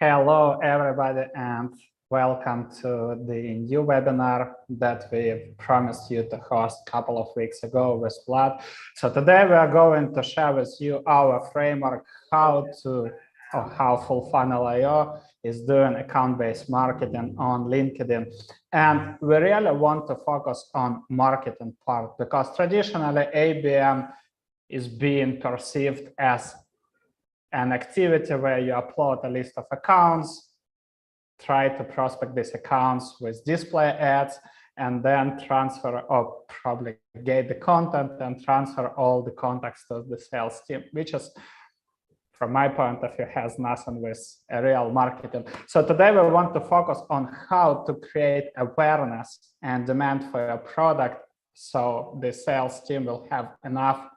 Hello, everybody, and welcome to the new webinar that we promised you to host a couple of weeks ago with Vlad. So today we are going to share with you our framework, how Full Funnel IO is doing account-based marketing on LinkedIn. And we really want to focus on marketing part because traditionally ABM is being perceived as an activity where you upload a list of accounts, try to prospect these accounts with display ads, and then transfer or probably get the content and transfer all the contacts to the sales team, which is, from my point of view, has nothing with a real marketing. So today we want to focus on how to create awareness and demand for your product so the sales team will have enough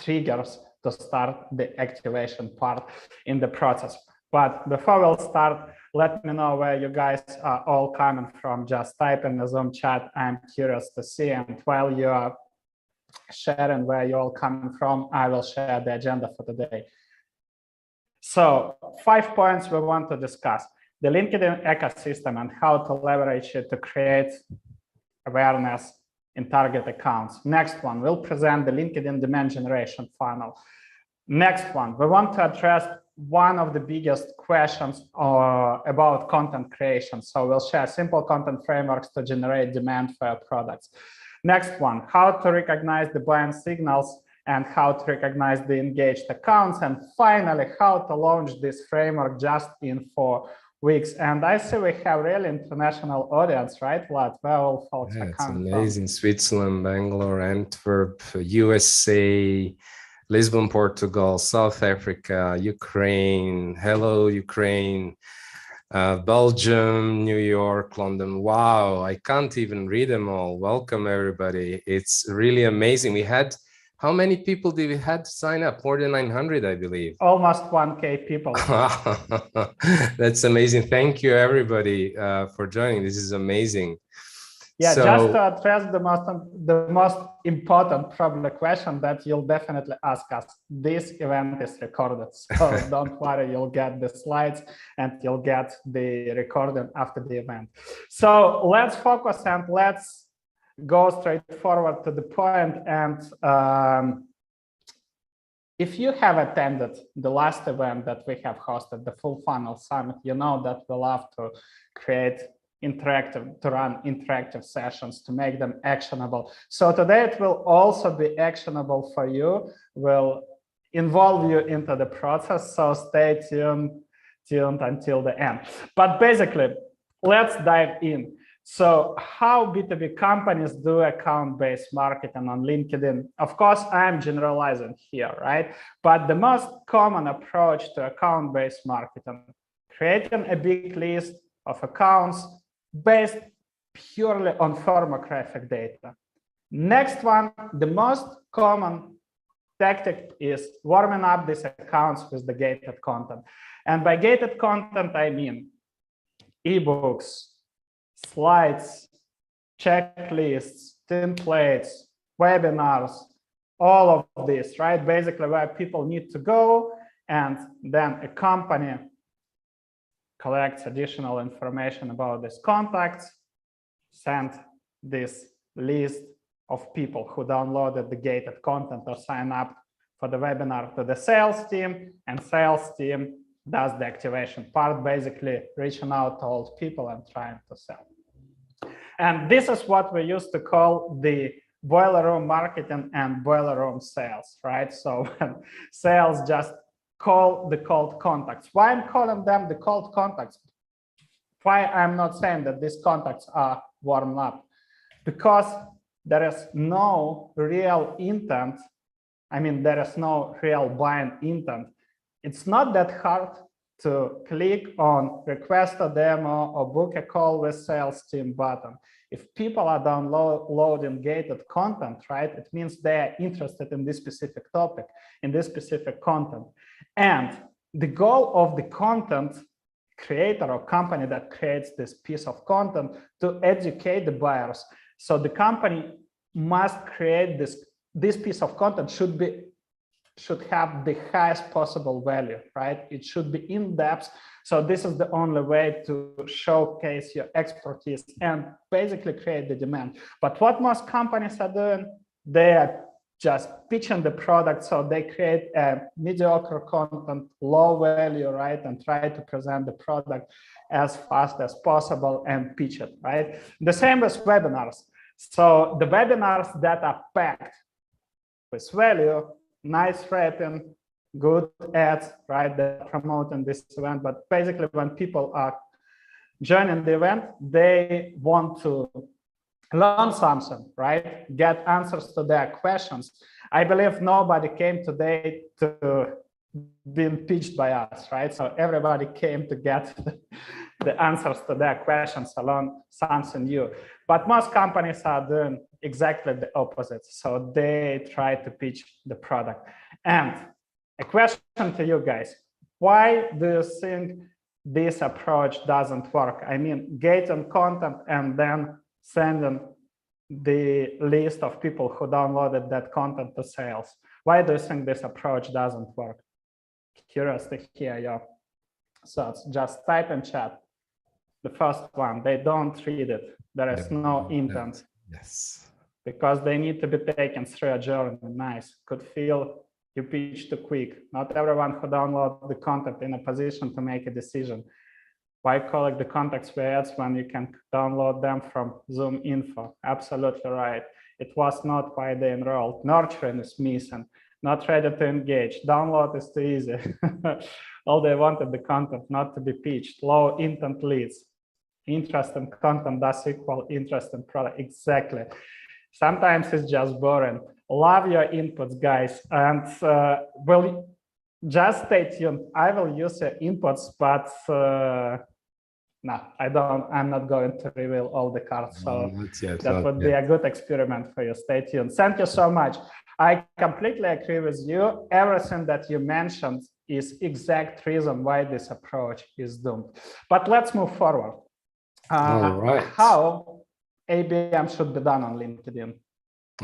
triggers to start the activation part in the process. But before we'll start, let me know where you guys are all coming from. Just type in the Zoom chat. I'm curious to see. And while you are sharing where you're all coming from, I will share the agenda for today. So 5 points we want to discuss: the LinkedIn ecosystem and how to leverage it to create awareness in target accounts. Next one, we'll present the LinkedIn demand generation funnel. Next one, we want to address one of the biggest questions about content creation. So we'll share simple content frameworks to generate demand for your products. Next one, how to recognize the buying signals and how to recognize the engaged accounts. And finally, how to launch this framework just in 4 weeks. And I see we have really international audience, right, Vlad? Where all folks are coming from? Amazing. Switzerland, Bangalore, Antwerp, USA, Lisbon, Portugal, South Africa, Ukraine. Hello, Ukraine. Belgium, New York, London. Wow, I can't even read them all. Welcome, everybody. It's really amazing. We had, how many people did we had to sign up? More than 900, I believe. Almost 1K people. That's amazing. Thank you, everybody, for joining. This is amazing. Yeah, so, just to address the most important probably question that you'll definitely ask us. This event is recorded, so don't worry, you'll get the slides and you'll get the recording after the event. So let's focus and let's go straight forward to the point. And if you have attended the last event that we have hosted, the Full Funnel Summit, you know that we love to run interactive sessions to make them actionable. So today it will also be actionable for you, will involve you into the process. So stay tuned until the end. But basically, let's dive in. So how B2B companies do account-based marketing on LinkedIn? Of course, I'm generalizing here, right? But the most common approach to account-based marketing, creating a big list of accounts based purely on firmographic data. Next one, the most common tactic is warming up these accounts with the gated content. And by gated content, I mean ebooks, slides, checklists, templates, webinars, all of this, right? Basically where people need to go, and then a company collects additional information about these contacts, send this list of people who downloaded the gated content or sign up for the webinar to the sales team, and sales team does the activation part, basically reaching out to old people and trying to sell. And this is what we used to call the boiler room marketing and boiler room sales, right? So when sales just call the cold contacts. Why I'm calling them the cold contacts? Why I'm not saying that these contacts are warmed up? Because there is no real intent. I mean, there is no real buying intent. It's not that hard to click on request a demo or book a call with sales team button. If people are downloading gated content, right, it means they are interested in this specific topic, in this specific content. And the goal of the content creator or company that creates this piece of content to educate the buyers. So the company must create this piece of content should be should have the highest possible value, right? It should be in depth. So this is the only way to showcase your expertise and basically create the demand. But what most companies are doing, they are just pitching the product. So they create a mediocre content, low value, right? And try to present the product as fast as possible and pitch it, right? The same with webinars. So the webinars that are packed with value, nice rating, good ads, right? They're promoting this event. But basically, when people are joining the event, they want to learn something, right? Get answers to their questions. I believe nobody came today to being pitched by us, right? So everybody came to get the answers to their questions, learn something new. But most companies are doing exactly the opposite. So they try to pitch the product. And a question to you guys, why do you think this approach doesn't work? I mean, gating content and then sending the list of people who downloaded that content to sales. Why do you think this approach doesn't work? Curious to hear your thoughts. Just type in chat. The first one, they don't read it. There is no intent. Yes. Because they need to be taken through a journey. Nice. Could feel you pitch too quick. Not everyone who downloads the content in a position to make a decision. Why collect the contacts for ads when you can download them from Zoom info? Absolutely right. It was not why they enrolled. Nurturing is missing. Not ready to engage. Download is too easy. All they wanted the content not to be pitched. Low intent leads. Interesting content does equal interesting product. Exactly. Sometimes it's just boring. Love your inputs, guys. And well, just stay tuned. I will use your inputs, but no, I don't. I'm not going to reveal all the cards. So that would be a good experiment for you. Stay tuned. Thank you so much. I completely agree with you. Everything that you mentioned is exact reason why this approach is doomed. But let's move forward. All right. How ABM should be done on LinkedIn?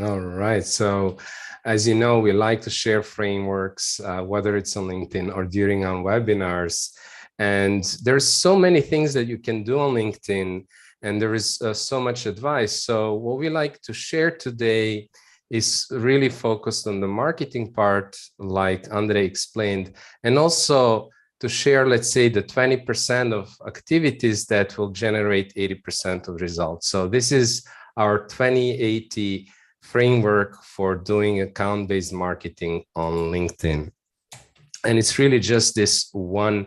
All right. So as you know, we like to share frameworks, whether it's on LinkedIn or during our webinars. And there's so many things that you can do on LinkedIn, and there is so much advice. So what we like to share today is really focused on the marketing part, like Andre explained, and also to share, let's say, the 20% of activities that will generate 80% of results. So this is our 2080 framework for doing account-based marketing on LinkedIn. And it's really just this one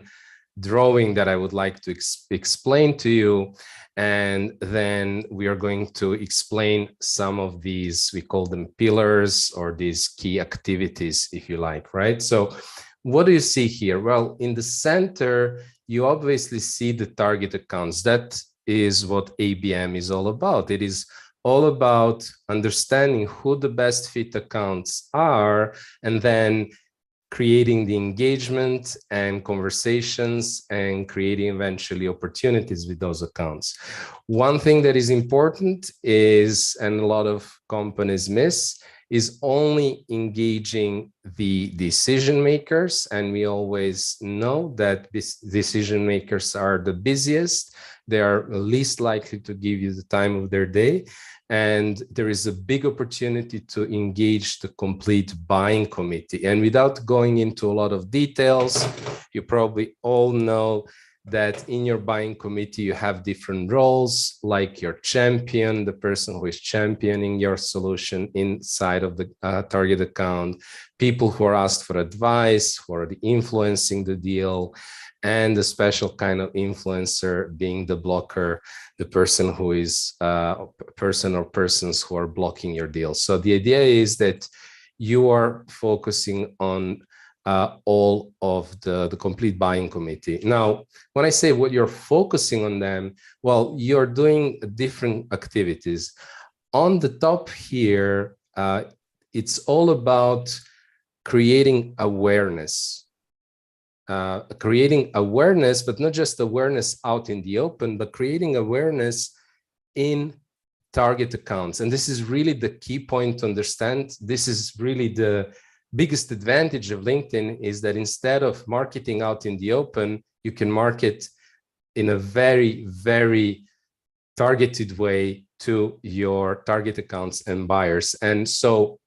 drawing that I would like to explain to you. And then we are going to explain some of these, we call them pillars, or these key activities, if you like, right? So what do you see here? Well, in the center, you obviously see the target accounts. That is what ABM is all about. It is all about understanding who the best fit accounts are, and then creating the engagement and conversations and creating eventually opportunities with those accounts. One thing that is important is, and a lot of companies miss, is only engaging the decision makers. And we always know that these decision makers are the busiest. They are least likely to give you the time of their day. And there is a big opportunity to engage the complete buying committee. And without going into a lot of details, you probably all know that in your buying committee, you have different roles, like your champion, the person who is championing your solution inside of the target account, people who are asked for advice, who are influencing the deal, and the special kind of influencer being the blocker, the person who is person or persons who are blocking your deal. So the idea is that you are focusing on all of the complete buying committee. Now, when I say what you're focusing on them, well, you're doing different activities. On the top here, it's all about creating awareness. But not just awareness out in the open, but creating awareness in target accounts. And this is really the key point to understand. This is really the biggest advantage of LinkedIn is that instead of marketing out in the open, you can market in a very, very targeted way to your target accounts and buyers. And so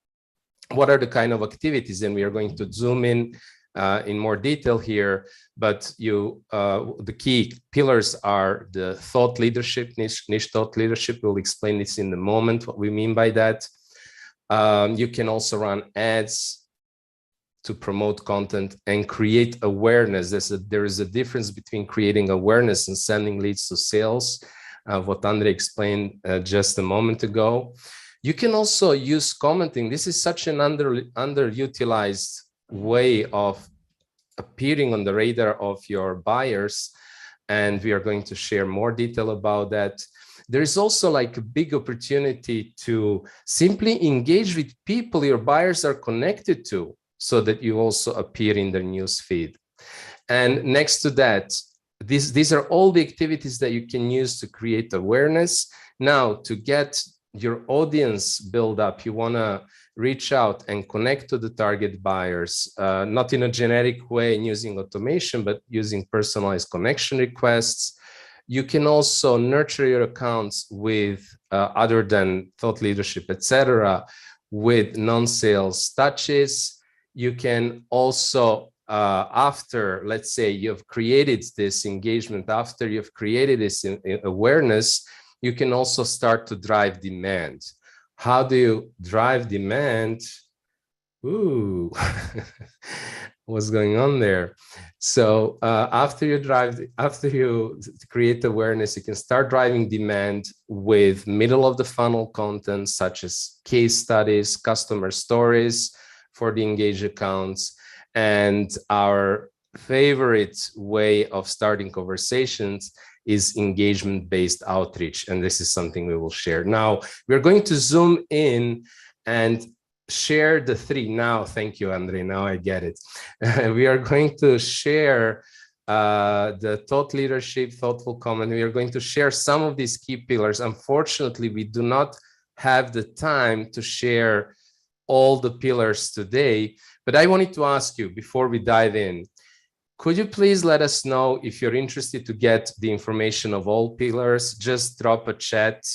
what are the kind of activities? And we are going to zoom in more detail here, but the key pillars are the thought leadership, niche thought leadership. We'll explain this in a moment, what we mean by that. You can also run ads to promote content and create awareness. There is a difference between creating awareness and sending leads to sales, what Andre explained just a moment ago. You can also use commenting. This is such an underutilized way of appearing on the radar of your buyers, and we are going to share more detail about that. There is also like a big opportunity to simply engage with people your buyers are connected to, so that you also appear in their news feed. And next to that, these are all the activities that you can use to create awareness. Now, to get your audience build up, you want to reach out and connect to the target buyers, not in a generic way and using automation, but using personalized connection requests. You can also nurture your accounts with other than thought leadership, etc., with non-sales touches. You can also, after, let's say, you've created this engagement, after you've created this awareness, you can also start to drive demand. How do you drive demand? Ooh, what's going on there? So after you create awareness, you can start driving demand with middle of the funnel content, such as case studies, customer stories for the engaged accounts. And our favorite way of starting conversations is engagement-based outreach. And this is something we will share. Now, we're going to zoom in and share the three. Now, thank you, Andre. Now I get it. We are going to share the thought leadership, thoughtful comment. We are going to share some of these key pillars. Unfortunately, we do not have the time to share all the pillars today, but I wanted to ask you before we dive in, could you please let us know if you're interested to get the information of all pillars? Just drop a chat,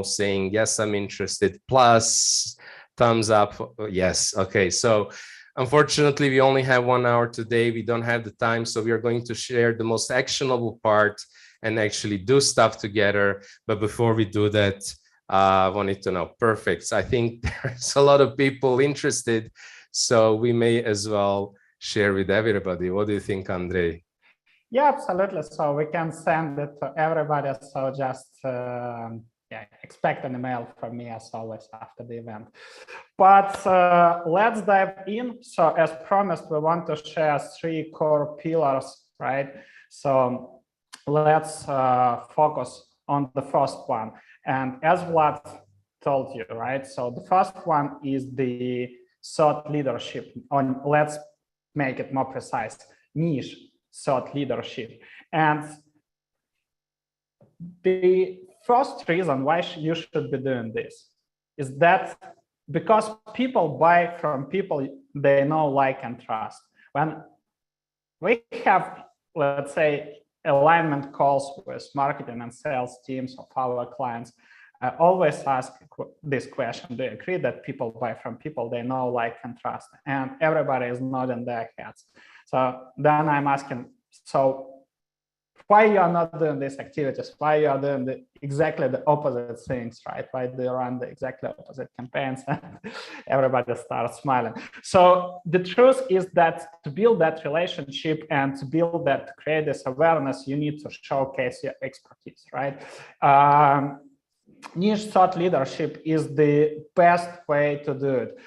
saying, yes, I'm interested, plus thumbs up. Yes. Okay. So unfortunately, we only have 1 hour today. We don't have the time. So we are going to share the most actionable part and actually do stuff together. But before we do that, I wanted to know. Perfect. So I think there's a lot of people interested. So we may as well share with everybody. What do you think, Andre? Yeah, absolutely. So we can send it to everybody. So just expect an email from me as always after the event. But let's dive in. So as promised, we want to share 3 core pillars, right? So let's focus on the first one. And as Vlad told you, right? So the first one is the thought leadership. Let's make it more precise, niche thought leadership. And the first reason why you should be doing this is that because people buy from people they know, like, and trust. When we have, let's say, alignment calls with marketing and sales teams of our clients, I always ask this question: do you agree that people buy from people they know, like, and trust? And everybody is nodding their heads. So then I'm asking, so why you are not doing these activities? Why you are doing exactly the opposite things, right? Why do you run the exactly opposite campaigns? And everybody starts smiling. So the truth is that to build that relationship and to build that, to create this awareness, you need to showcase your expertise, right? Niche thought leadership is the best way to do it.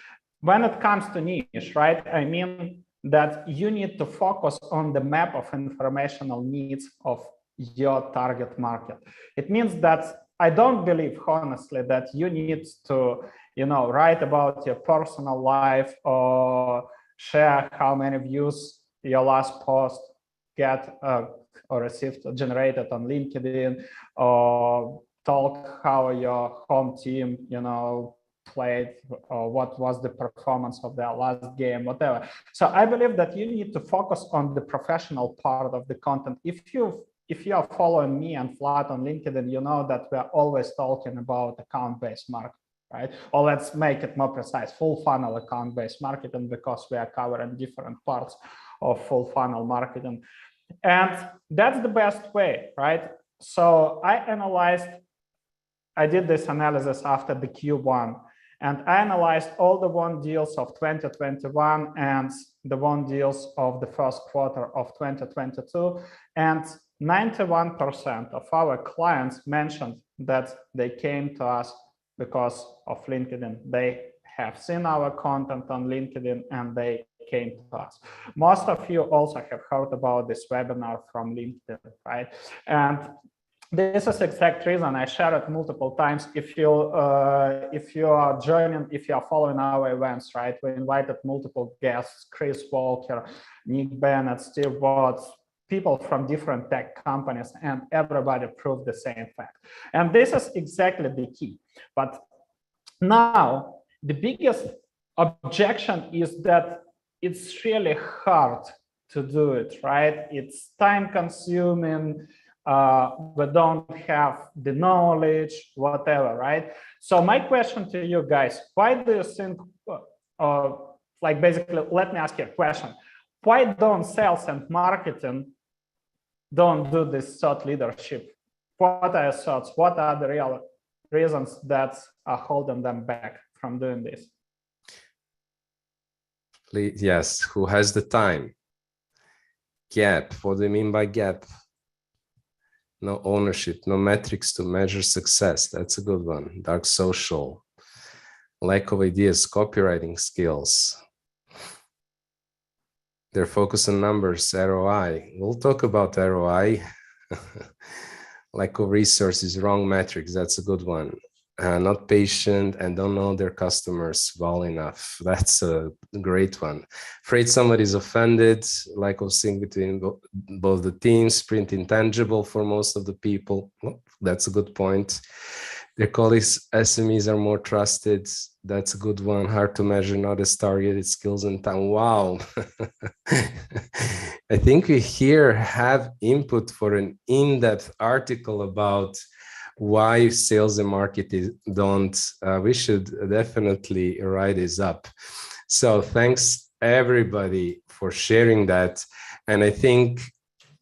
When it comes to niche, right, I mean that you need to focus on the map of informational needs of your target market. It means that I don't believe, honestly, that you need to, write about your personal life or share how many views your last post get or received, generated on LinkedIn, or talk how your home team, played or what was the performance of their last game, whatever. So I believe that you need to focus on the professional part of the content. If you are following me and Vlad on LinkedIn, you know that we're always talking about account-based marketing, right? Or let's make it more precise, full funnel account-based marketing, because we are covering different parts of full funnel marketing. And that's the best way, right? So I did this analysis after the Q1, and I analyzed all the won deals of 2021 and the won deals of the first quarter of 2022. And 91% of our clients mentioned that they came to us because of LinkedIn. They have seen our content on LinkedIn and they came to us. Most of you also have heard about this webinar from LinkedIn, right? And this is the exact reason I shared it multiple times. If you are joining, if you are following our events, right? We invited multiple guests: Chris Walker, Nick Bennett, Steve Watts, people from different tech companies, and everybody proved the same fact. And this is exactly the key. But now the biggest objection is that it's really hard to do it, right? It's time consuming. We don't have the knowledge, whatever, right? So my question to you guys, why do you think, like basically, let me ask you a question. Why don't sales and marketing don't do this thought leadership? What are your thoughts? What are the real reasons that are holding them back from doing this? Please, yes, who has the time? Gap, what do you mean by gap? No ownership, no metrics to measure success. That's a good one. Dark social, lack of ideas, copywriting skills. They're focused on numbers, ROI. We'll talk about ROI. Lack of resources, wrong metrics. That's a good one. Not patient and don't know their customers well enough. That's a great one. Afraid somebody's offended, lack of sync between both the teams, print intangible for most of the people. Well, that's a good point. Their colleagues, SMEs are more trusted. That's a good one. Hard to measure, not as targeted skills and time. Wow. I think we here have input for an in-depth article about why sales and marketing don't. We should definitely write this up. So thanks everybody for sharing that. And I think,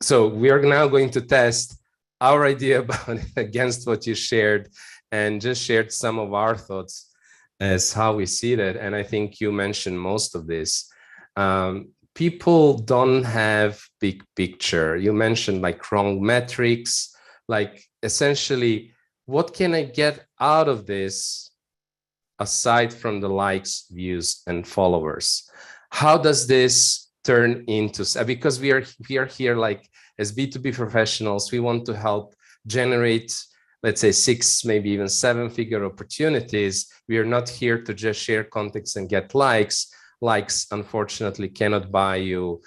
so we are now going to test our idea about it against what you shared, and just shared some of our thoughts as how we see that. And I think you mentioned most of this. People don't have big picture. You mentioned like wrong metrics, like essentially, what can I get out of this aside from the likes, views, and followers? How does this turn into, because we are here like as B2B professionals, we want to help generate, let's say 6, maybe even 7-figure opportunities. We are not here to just share context and get likes. Likes, unfortunately, cannot buy you,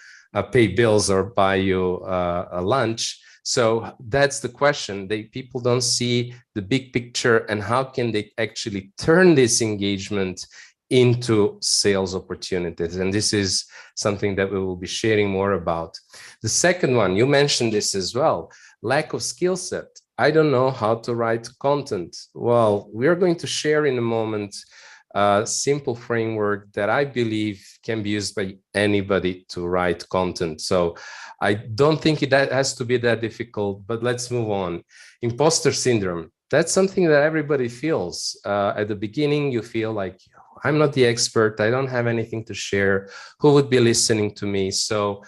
pay bills or buy you a lunch. So that's the question. People don't see the big picture, and how can they actually turn this engagement into sales opportunities? And this is something that we will be sharing more about. The second one, you mentioned this as well, lack of skill set. I don't know how to write content. Well, we are going to share in a moment a simple framework that I believe can be used by anybody to write content. So I don't think that has to be that difficult, but let's move on. Imposter syndrome. That's something that everybody feels. At the beginning, you feel like, I'm not the expert. I don't have anything to share. Who would be listening to me? So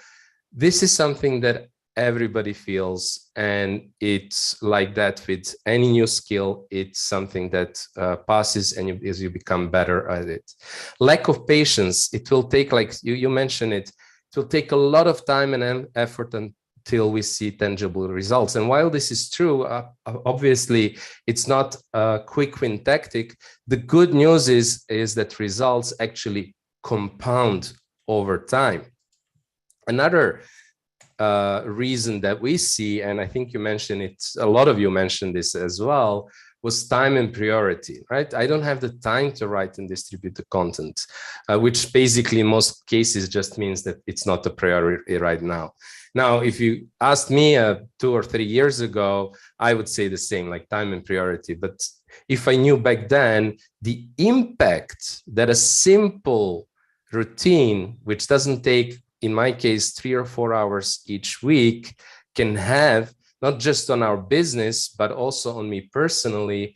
this is something that everybody feels, and it's like that with any new skill. It's something that passes, and as you become better at it. Lack of patience. It will take, like you mentioned it will take a lot of time and effort until we see tangible results. And while this is true, obviously it's not a quick win tactic. The good news is that results actually compound over time. Another reason that we see, and I think you mentioned it, a lot of you mentioned this as well, was time and priority, right? I don't have the time to write and distribute the content, which basically in most cases just means that it's not a priority right now. Now, if you asked me 2 or 3 years ago, I would say the same, like time and priority. But if I knew back then the impact that a simple routine, which doesn't take, in my case, 3 or 4 hours each week, can have, not just on our business, but also on me personally,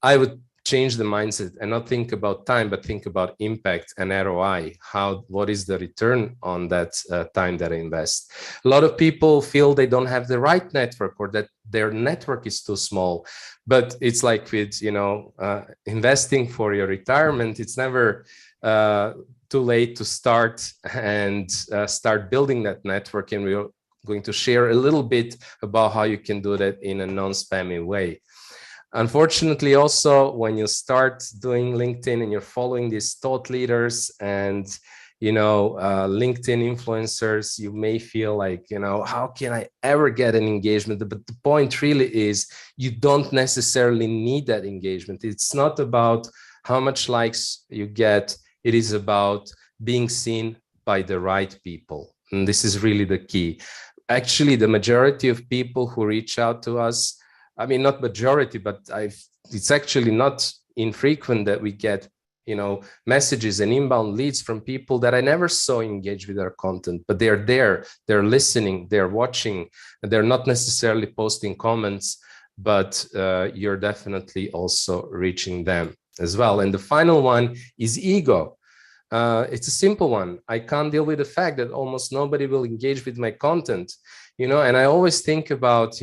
I would change the mindset and not think about time, but think about impact and ROI. What is the return on that time that I invest? A lot of people feel they don't have the right network, or that their network is too small. But it's like with, investing for your retirement, it's never too late to start and start building that network. And we're going to share a little bit about how you can do that in a non-spammy way. Unfortunately, also, when you start doing LinkedIn and you're following these thought leaders and, LinkedIn influencers, you may feel like, how can I ever get an engagement? But the point really is you don't necessarily need that engagement. It's not about how much likes you get. It is about being seen by the right people. And this is really the key. Actually, the majority of people who reach out to us, I mean, not majority, but it's actually not infrequent that we get, messages and inbound leads from people that I never saw engage with our content, but they're there, they're listening, they're watching, and they're not necessarily posting comments, but you're definitely also reaching them as well. And the final one is ego. It's a simple one. I can't deal with the fact that almost nobody will engage with my content, and I always think about,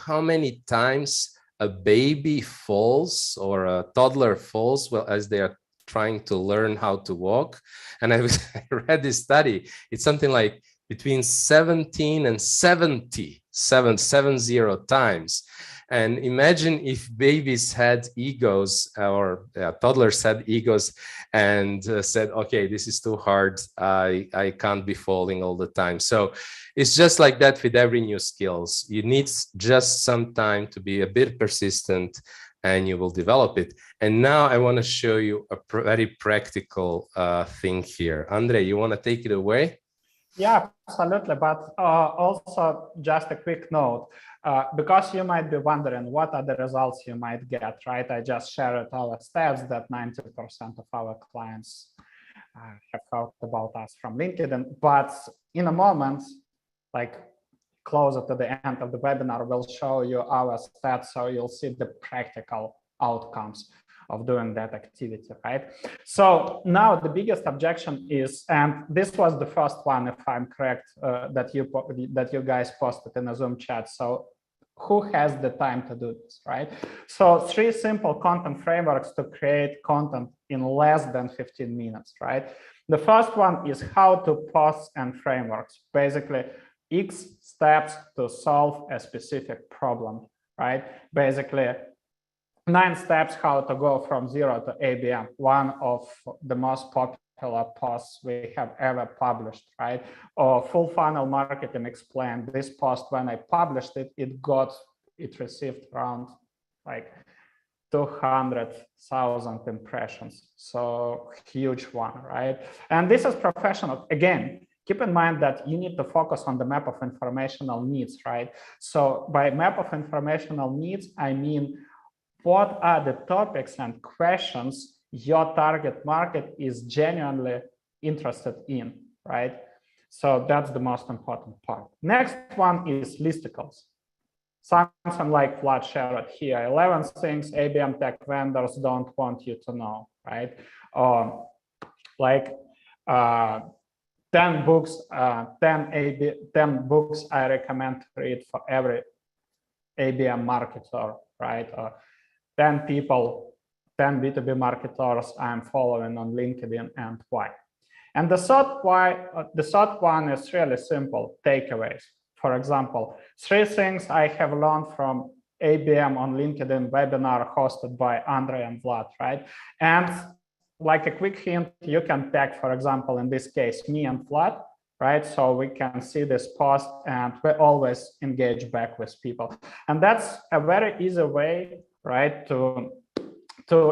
how many times a baby falls or a toddler falls as they are trying to learn how to walk. And I read this study. It's something like between 17 and 70 times. And imagine if babies had egos, or toddlers had egos, and said, okay, this is too hard. I can't be falling all the time. So it's just like that with every new skills. You need just some time to be a bit persistent, and you will develop it. And now I want to show you a very practical thing here. Andre, you want to take it away? Yeah, absolutely. But also just a quick note, because you might be wondering what are the results you might get, right? I just shared our stats that 90% of our clients have heard about us from LinkedIn. But in a moment, like closer to the end of the webinar, we'll show you our stats, so you'll see the practical outcomes of doing that activity, right? So now the biggest objection is, and this was the first one, if I'm correct, that you guys posted in a Zoom chat. So who has the time to do this, right? So 3 simple content frameworks to create content in less than 15 minutes, right? The first one is how to post and frameworks, basically X steps to solve a specific problem, right? Basically 9 steps how to go from 0 to ABM, one of the most popular posts we have ever published, right? Or full funnel marketing explained. This post, when I published it, it received around like 200,000 impressions. So huge one, right? And this is professional. Again, keep in mind that you need to focus on the map of informational needs, right? So by map of informational needs, I mean, what are the topics and questions your target market is genuinely interested in, right? So that's the most important part. Next one is listicles. Something like Vlad shared here, 11 things ABM tech vendors don't want you to know, right? 10 books, 10 books I recommend to read for every ABM marketer, right? 10 people, 10 B2B marketers I'm following on LinkedIn, and why. And the third one is really simple, takeaways. For example, 3 things I have learned from ABM on LinkedIn webinar hosted by Andre and Vlad, right? And like a quick hint, you can tag, for example, in this case, me and Vlad, right? So we can see this post and we always engage back with people. And that's a very easy way, right? To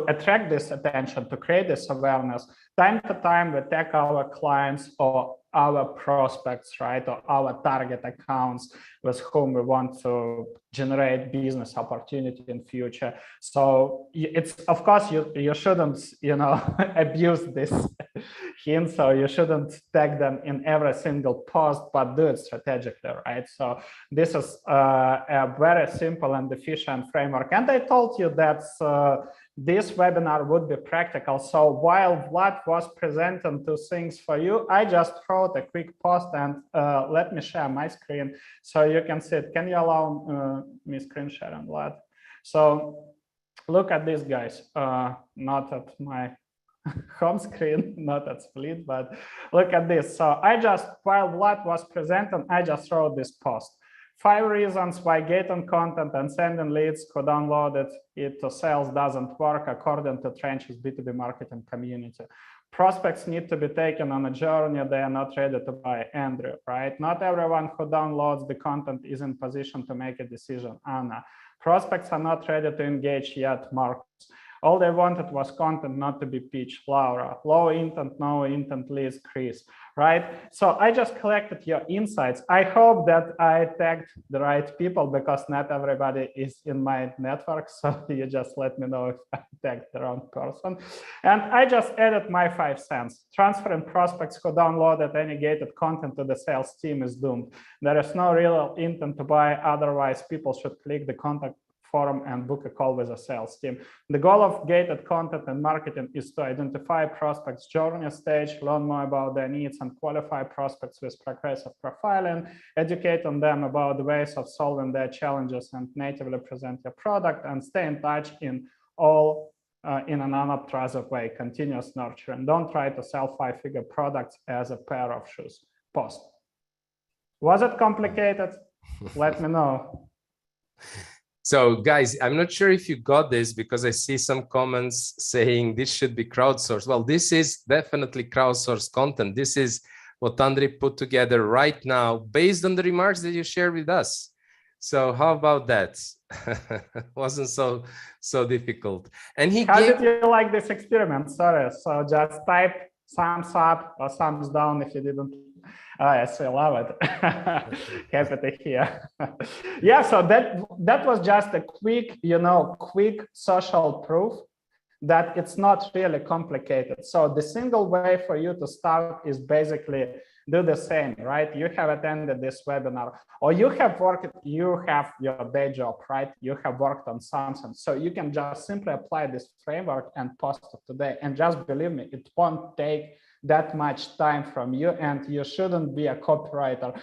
attract this attention, to create this awareness. Time to time, we tag our clients or our prospects, right, or our target accounts with whom we want to generate business opportunity in future. So it's, of course, you shouldn't, you know, abuse this hint. So you shouldn't tag them in every single post, but do it strategically, right? So this is a very simple and efficient framework. And I told you that this webinar would be practical. So while Vlad was presenting two things for you, I just wrote a quick post, and let me share my screen so you can see it. Can you allow me screen sharing, Vlad? So look at this, guys. Not at my home screen, not at Split, but look at this. So I just, while Vlad was presenting, I just wrote this post. 5 reasons why gating content and sending leads who downloaded it to sales doesn't work according to Trench's B2B marketing community. Prospects need to be taken on a journey they are not ready to buy. Andrew, right? Not everyone who downloads the content is in position to make a decision. Anna. Prospects are not ready to engage yet. Marcus. All they wanted was content, not to be pitched. Laura. Low intent, no intent leads. Chris. Right? So I just collected your insights. I hope that I tagged the right people, because not everybody is in my network. So you just let me know if I tagged the wrong person. And I just added my 5 cents. Transferring prospects who downloaded any gated content to the sales team is doomed. There is no real intent to buy. Otherwise, people should click the contact forum and book a call with a sales team. The goal of gated content and marketing is to identify prospects' journey stage, learn more about their needs, and qualify prospects with progressive profiling, educate on them about the ways of solving their challenges, and natively present your product, and stay in touch in an unobtrusive way. Continuous nurturing. Don't try to sell 5-figure products as a pair of shoes. Post. Was it complicated? Let me know. So guys, I'm not sure if you got this, because I see some comments saying this should be crowdsourced. Well, this is definitely crowdsourced content. This is what Andrei put together right now based on the remarks that you shared with us. So how about that? Wasn't so difficult. And how did you like this experiment? Sorry, so just type thumbs up or thumbs down if you didn't. Oh, yes, I love it. Happy to hear. Yeah, so that was just a quick, quick social proof that it's not really complicated. So the single way for you to start is basically do the same, right? You have attended this webinar, or you have your day job, right? You have worked on something. So you can just simply apply this framework and post it today. And just believe me, it won't take that much time from you, and you shouldn't be a copywriter.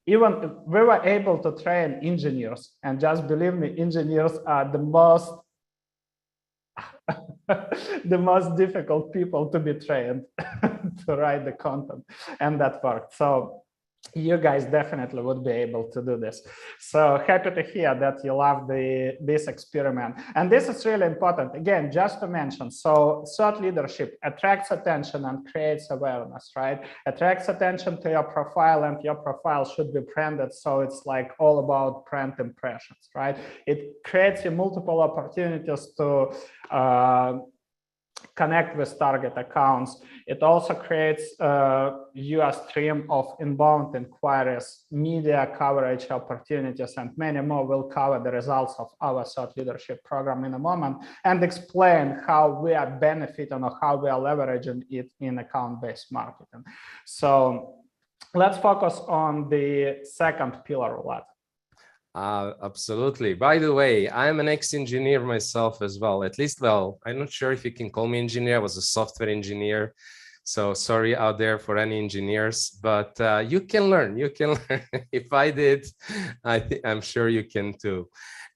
Even we were able to train engineers, and just believe me, engineers are the most difficult people to be trained to write the content, and that worked. So you guys definitely would be able to do this. So happy to hear that you love this experiment. And this is really important. Again, just to mention, so thought leadership attracts attention and creates awareness, right? Attracts attention to your profile, and your profile should be branded. So it's like all about brand impressions, right? It creates you multiple opportunities to connect with target accounts. It also creates you a stream of inbound inquiries, media coverage opportunities, and many more. Will cover the results of our thought leadership program in a moment and explain how we are benefiting or how we are leveraging it in account-based marketing. So let's focus on the second pillar, Vlad. Absolutely. By the way, I'm an ex-engineer myself as well. At least, well, I'm not sure if you can call me engineer. I was a software engineer. So sorry out there for any engineers, but you can learn. You can learn. If I did, I'm sure you can too.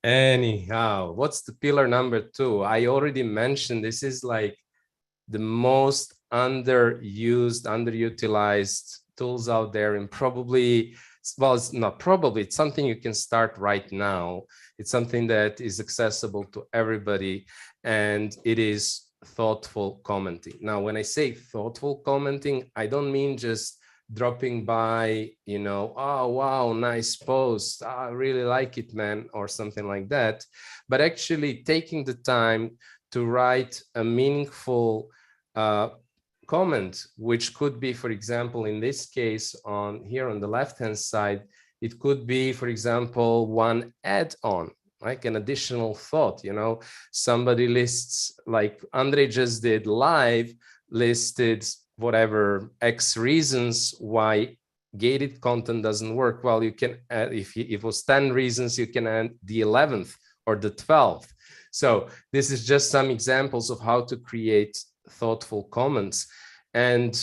Anyhow, what's the pillar number 2? I already mentioned this is like the most underused, underutilized tools out there, and probably, well, it's not probably, it's something you can start right now. It's something that is accessible to everybody, and it is thoughtful commenting. Now, when I say thoughtful commenting, I don't mean just dropping by, you know, oh, wow, nice post. I really like it, man, or something like that. But actually taking the time to write a meaningful comment, which could be, for example, in this case on here on the left-hand side, it could be, for example, one add-on, like an additional thought. You know, somebody lists, like Andre just did live, listed whatever X reasons why gated content doesn't work. Well, you can add, if it was 10 reasons, you can add the 11th or the 12th. So this is just some examples of how to create thoughtful comments. And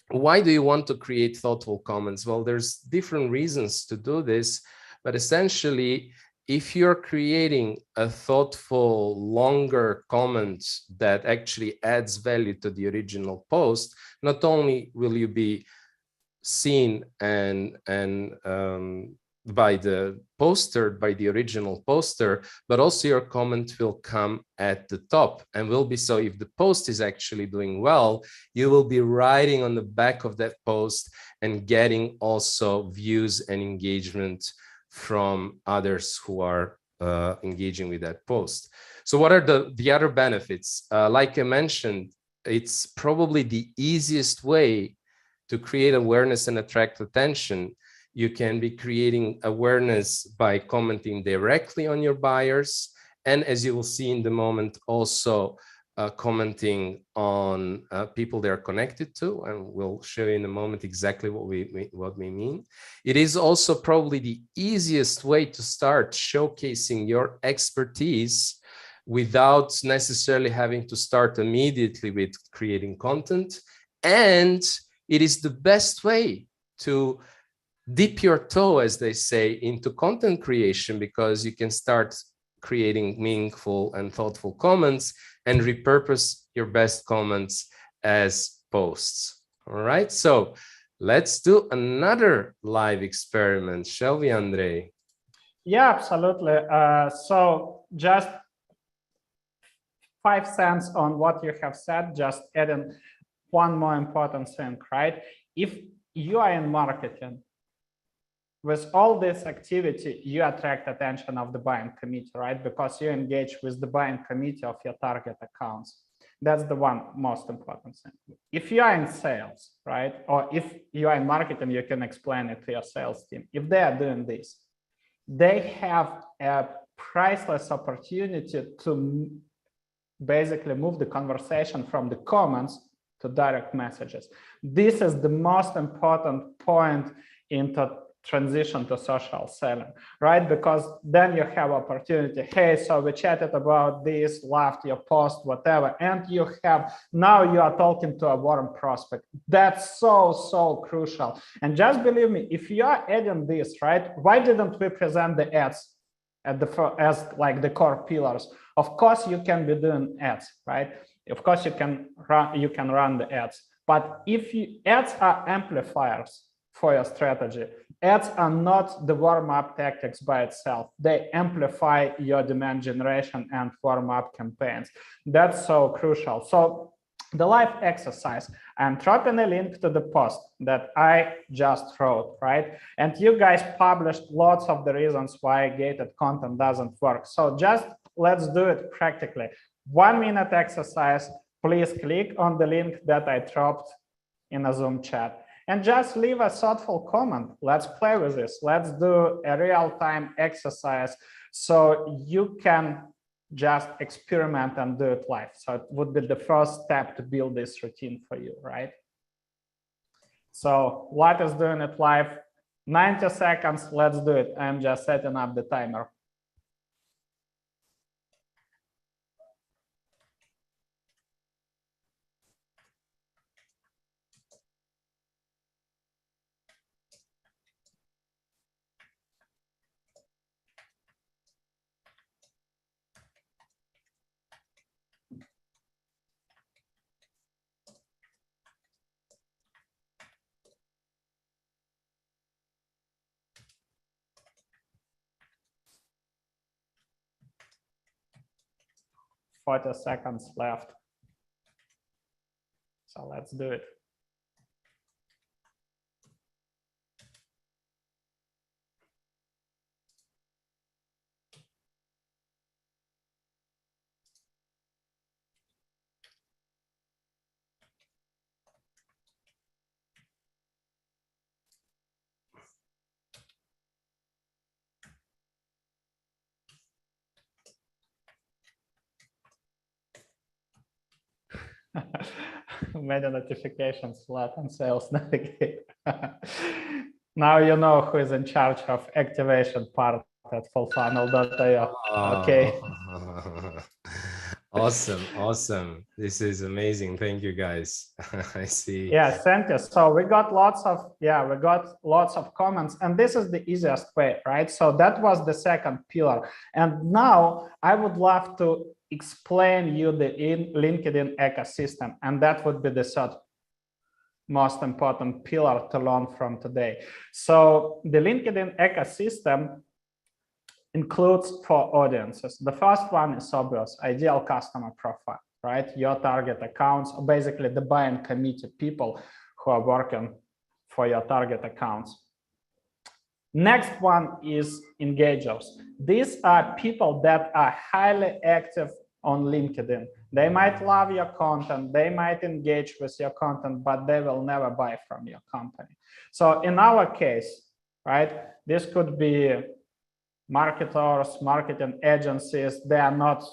why do you want to create thoughtful comments? Well, there's different reasons to do this, but essentially, if you're creating a thoughtful, longer comment that actually adds value to the original post, not only will you be seen and by the poster, by the original poster, but also your comment will come at the top and will be, so if the post is actually doing well, you will be writing on the back of that post and getting also views and engagement from others who are engaging with that post. So what are the other benefits? Like I mentioned, it's probably the easiest way to create awareness and attract attention. You can be creating awareness by commenting directly on your buyers. And as you will see in the moment, also commenting on people they're connected to. And we'll show you in a moment exactly what we mean. It is also probably the easiest way to start showcasing your expertise without necessarily having to start immediately with creating content. And it is the best way to dip your toe, as they say, into content creation, because you can start creating meaningful and thoughtful comments and repurpose your best comments as posts. All right, so let's do another live experiment, shall we, Andre? Yeah, absolutely. So just 5 cents on what you have said, just adding one more important thing, right? If you are in marketing, with all this activity, you attract attention of the buying committee, right? Because you engage with the buying committee of your target accounts. That's the one most important thing. If you are in sales, right? Or if you are in marketing, you can explain it to your sales team. If they are doing this, they have a priceless opportunity to basically move the conversation from the comments to direct messages. This is the most important point into transition to social selling, right? Because then you have opportunity. Hey, so we chatted about this, loved your post, whatever, and you have, now you are talking to a warm prospect. That's so crucial. And just believe me, if you are adding this, right? Why didn't we present the ads at the as like the core pillars? Of course, you can be doing ads, right? Of course, you can run the ads. But if ads are amplifiers for your strategy, ads are not the warm-up tactics by itself. They amplify your demand generation and warm-up campaigns. That's so crucial. So the live exercise, I'm dropping a link to the post that I just wrote, right? And you guys published lots of the reasons why gated content doesn't work. So just let's do it practically. 1 minute exercise. Please click on the link that I dropped in a Zoom chat and just leave a thoughtful comment. Let's play with this. Let's do a real-time exercise so you can just experiment and do it live. So it would be the first step to build this routine for you, right? So what is doing it live? 90 seconds, let's do it. I'm just setting up the timer. Forty seconds left. So let's do it. Many notifications, flat and sales navigate. Now you know who is in charge of activation part at fullfunnel.io. Okay. Awesome, awesome. This is amazing. Thank you, guys. I see. Yeah, thank you. So we got lots of comments, and this is the easiest way, right? So that was the second pillar. And now I would love to explain you the LinkedIn ecosystem, and that would be the third most important pillar to learn from today. So the LinkedIn ecosystem includes 4 audiences. The first one is obvious, ideal customer profile, right? Your target accounts, basically the buying committee, people who are working for your target accounts. Next one is engagers. These are people that are highly active on LinkedIn. They might love your content, they might engage with your content, but they will never buy from your company. So in our case, right, this could be marketers, marketing agencies. They are not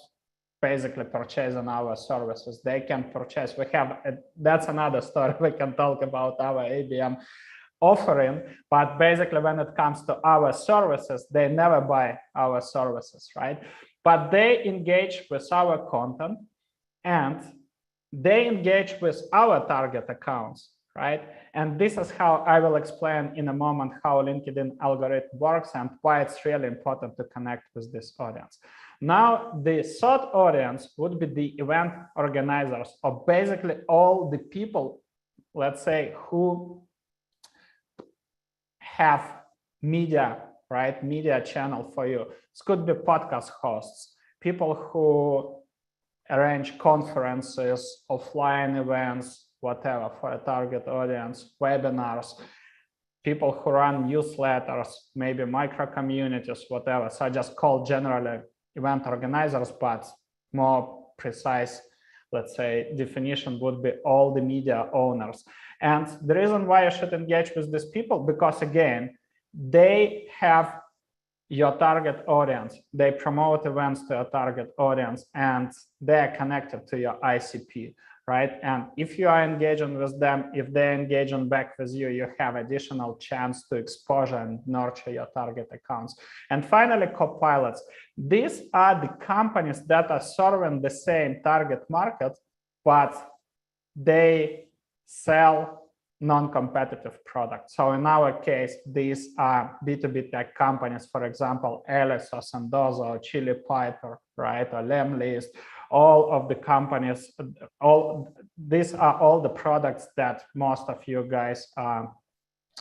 basically purchasing our services. They can purchase. We have that's another story. We can talk about our ABM offering, but basically when it comes to our services, they never buy our services, right? But they engage with our content and they engage with our target accounts, right? And this is how I will explain in a moment how LinkedIn algorithm works and why it's really important to connect with this audience. Now, the third audience would be the event organizers, or basically all the people, let's say, who have media, right? Media channel for you. This could be podcast hosts, people who arrange conferences, offline events, whatever for a target audience, webinars, people who run newsletters, maybe micro communities, whatever. So I just call generally event organizers, but more precise, let's say, definition would be all the media owners. And the reason why you should engage with these people, because again, they have your target audience, they promote events to your target audience, and they're connected to your ICP, right? And if you are engaging with them, if they're engaging back with you, you have additional chance to exposure and nurture your target accounts. And finally, co-pilots. These are the companies that are serving the same target market, but they sell non-competitive products. So in our case, these are B2B tech companies, for example, Alice or Sandoz or Chili Piper, right, or Lemlist. All of the companies, these are all the products that most of you guys are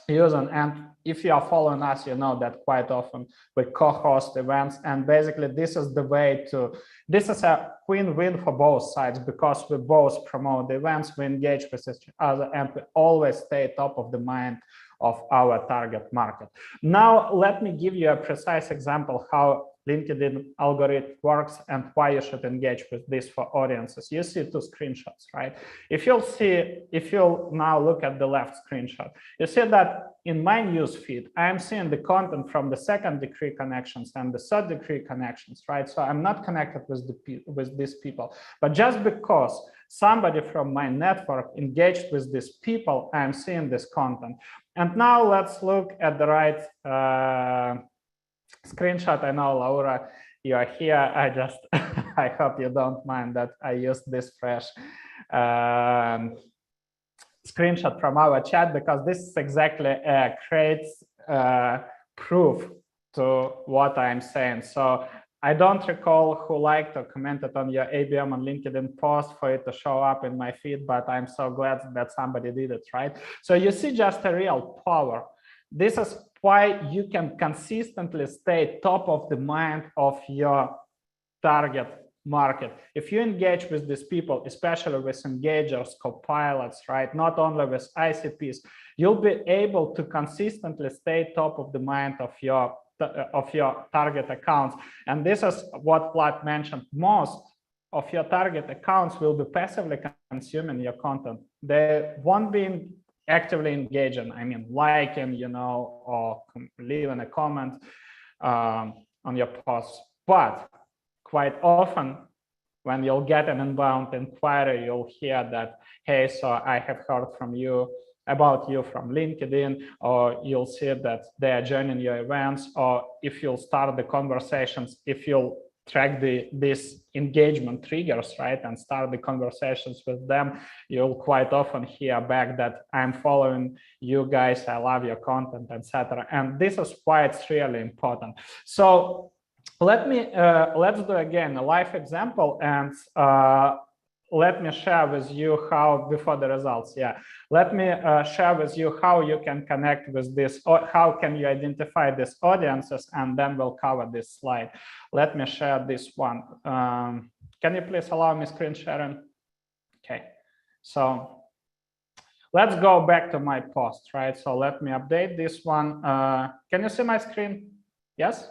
using. And if you are following us, you know that quite often we co-host events, and basically this is the way to, this is a win-win for both sides, because we both promote the events, we engage with each other, and we always stay top of the mind of our target market. Now, let me give you a precise example how LinkedIn algorithm works and why you should engage with these 4 audiences. You see 2 screenshots, right? If you'll now look at the left screenshot, you see that in my newsfeed, I'm seeing the content from the 2nd degree connections and the 3rd degree connections, right? So I'm not connected with these people, but just because somebody from my network engaged with these people, I'm seeing this content. And now let's look at the right screenshot. I know, Laura, you are here. I just, I hope you don't mind that I used this fresh screenshot from our chat, because this is exactly creates proof to what I'm saying. So I don't recall who liked or commented on your ABM on LinkedIn post for it to show up in my feed, but I'm so glad that somebody did it, right? So you see just a real power. This is why you can consistently stay top of the mind of your target market. If you engage with these people, especially with engagers, co-pilots, right, not only with ICPs, you'll be able to consistently stay top of the mind of your target accounts. And this is what Vlad mentioned. Most of your target accounts will be passively consuming your content. They won't be actively engaging, I mean, liking, you know, or leaving a comment on your posts. But quite often, When you'll get an inbound inquiry, you'll hear that, hey, so I have heard from you about you from LinkedIn, or you'll see that they are joining your events, or if you'll start the conversations, if you'll track these engagement triggers, right, and start the conversations with them, you'll quite often hear back that I'm following you guys, I love your content, etc. And this is why it's really important. So let's do again a live example, and let me share with you how, before the results, let me share with you how you can connect with this, or how can you identify these audiences, and then we'll cover this slide. Let me share this one. Can you please allow me screen sharing? Okay, so let's go back to my post, right? So let me update this one. Can you see my screen? Yes?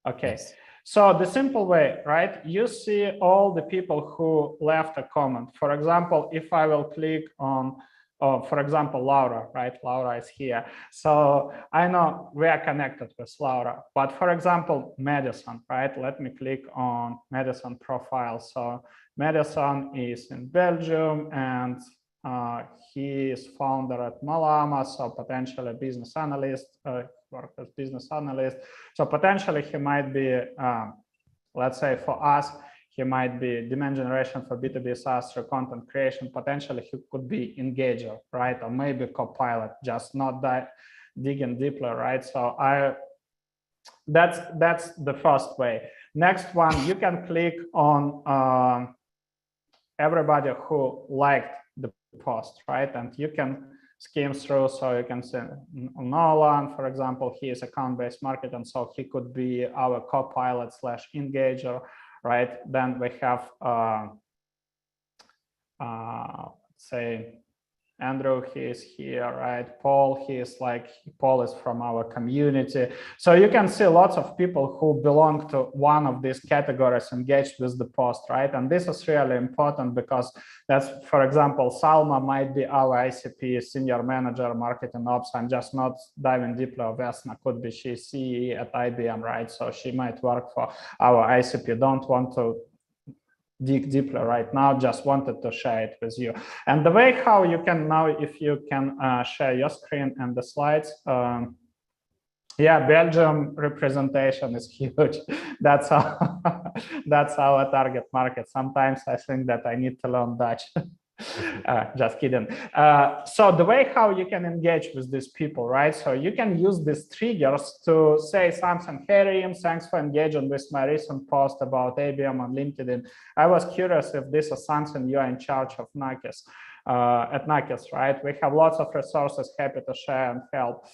Okay. Yes. So the simple way, right? You see all the people who left a comment. For example, if I will click on, for example, Laura, right? Laura is here. So I know we are connected with Laura. But for example, Madison, right? Let me click on Madison profile. So Madison is in Belgium, and he is founder at Malama, so potentially a business analyst, work as business analyst. So potentially he might be, let's say for us, he might be demand generation for B2B SaaS through content creation. Potentially he could be engager, right? Or maybe Copilot, just not digging deeply, right? So that's the first way. Next one, you can click on everybody who liked the post, right? And you can skim through, so you can see Nolan, for example, he is account-based marketing, so he could be our Copilot / engager, right? Then we have, say, Andrew, he is here, right? Paul, Paul is from our community. So you can see lots of people who belong to one of these categories engaged with the post, right? And this is really important because that's, for example, Salma might be our ICP, senior manager, marketing ops. I'm just not diving deeply. Vesna could be she's CE at IBM, right? So she might work for our ICP. Don't want to dig deeply right now, just wanted to share it with you. And the way how you can now, if you can share your screen and the slides, Belgium representation is huge. That's our target market. Sometimes I think that I need to learn Dutch. Just kidding. So the way how you can engage with these people, right? So you can use these triggers to say something. Hey, Reem, thanks for engaging with my recent post about ABM on LinkedIn. I was curious if this is something you're in charge of at Nakis, right? We have lots of resources, happy to share and help.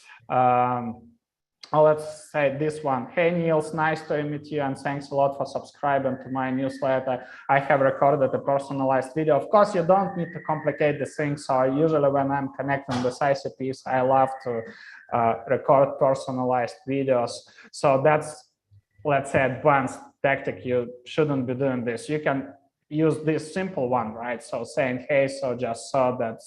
Let's say this one. Hey, Niels, nice to meet you, and thanks a lot for subscribing to my newsletter. I have recorded a personalized video. Of course, you don't need to complicate the things. So usually when I'm connecting with ICPs, I love to record personalized videos. So that's, let's say, advanced tactic. You shouldn't be doing this. You can use this simple one, right? So saying, hey, so just saw that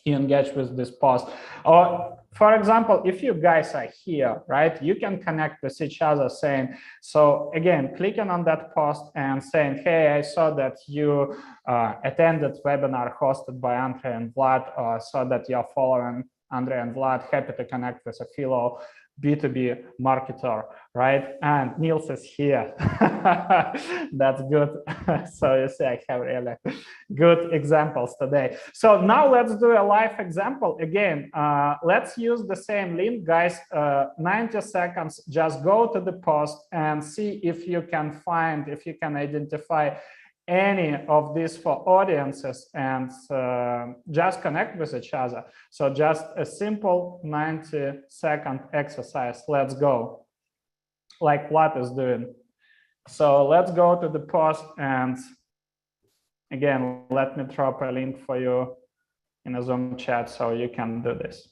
you engage with this post. Or for example, if you guys are here, right, you can connect with each other saying, so again, clicking on that post and saying, hey, I saw that you attended webinar hosted by Andre and Vlad, or saw that you're following Andre and Vlad, happy to connect with a fellow B2B marketer, right? And Niels is here. That's good. So you see, I have really good examples today. So now let's do a live example. Again, let's use the same link, guys. 90 seconds, just go to the post and see if you can find, if you can identify any of these four audiences and just connect with each other. So just a simple 90-second exercise. Let's go, like Vlad is doing. So let's go to the post, and again, let me drop a link for you in a Zoom chat so you can do this.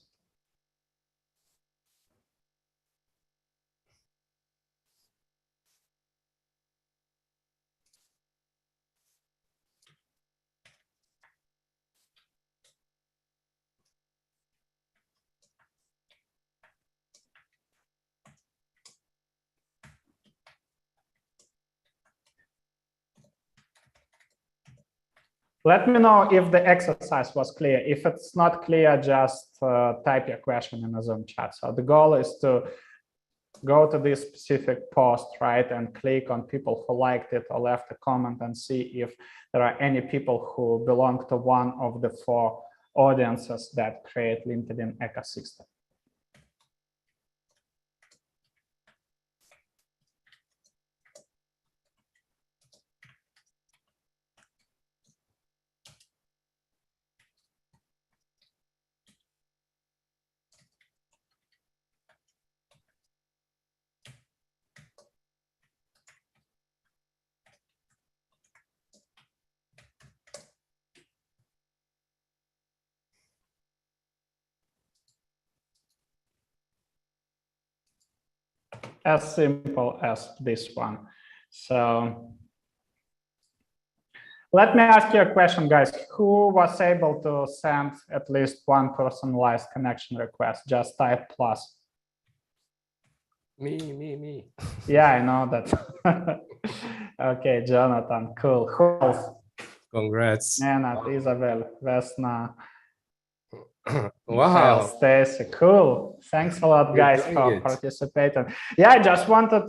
Let me know if the exercise was clear. If it's not clear, just type your question in the Zoom chat. So the goal is to go to this specific post, right, and click on people who liked it or left a comment and see if there are any people who belong to one of the 4 audiences that create LinkedIn ecosystem. As simple as this one. So let me ask you a question, guys. Who was able to send at least one personalized connection request? Just type plus. Me. Yeah, I know that. Okay, Jonathan, cool. Who else? Congrats. Nenad, Isabel, Vesna. Wow. Stacy, cool. Thanks a lot, guys, for participating. Yeah, I just wanted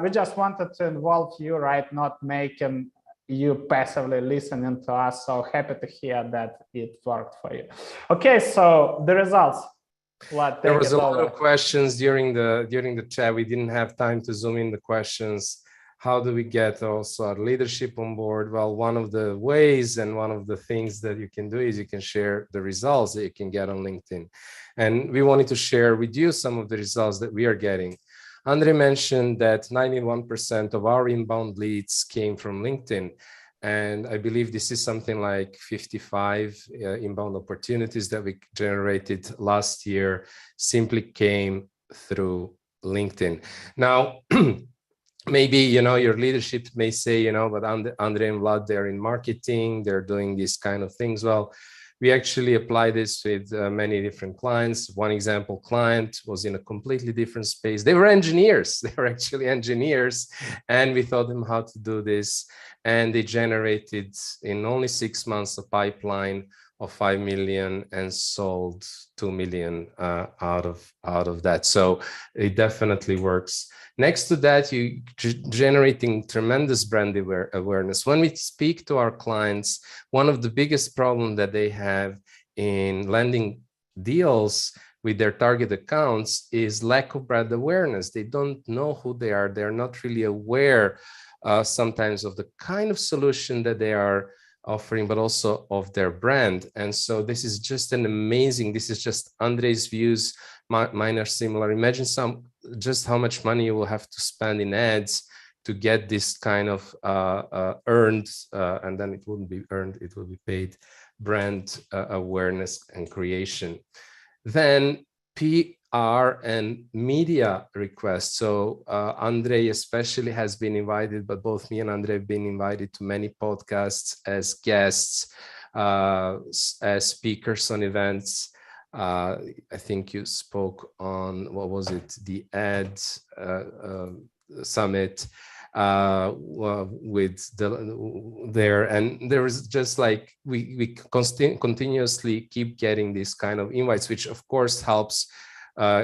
we just wanted to involve you, right? Not making you passively listening to us. So happy to hear that it worked for you. Okay, so the results. There was a lot of questions during the chat. We didn't have time to zoom in the questions. How do we get also our leadership on board? Well, one of the ways and one of the things that you can do is you can share the results that you can get on LinkedIn. And we wanted to share with you some of the results that we are getting. Andre mentioned that 91% of our inbound leads came from LinkedIn. And I believe this is something like 55 inbound opportunities that we generated last year simply came through LinkedIn. Now, maybe, your leadership may say, but Andre and Vlad, they're in marketing, they're doing these kind of things. Well, we actually apply this with many different clients. One example client was in a completely different space. They were engineers. They were actually engineers. And we taught them how to do this. And they generated in only 6 months a pipeline of 5 million and sold 2 million out of that. So it definitely works. Next to that, you generating tremendous brand awareness. When we speak to our clients, one of the biggest problems that they have in landing deals with their target accounts is lack of brand awareness. They don't know who they are. They're not really aware sometimes of the kind of solution that they are offering, but also of their brand. And so this is just this is just Andre's views. Mine are similar. Imagine just how much money you will have to spend in ads to get this kind of earned, and then it wouldn't be earned, it will be paid brand awareness and creation. Then PR and media requests. So Andre especially has been invited, but both me and Andre have been invited to many podcasts as guests, as speakers on events. I think you spoke on, what was it, the ad summit with there, and there was just like we continuously keep getting these kind of invites, which of course helps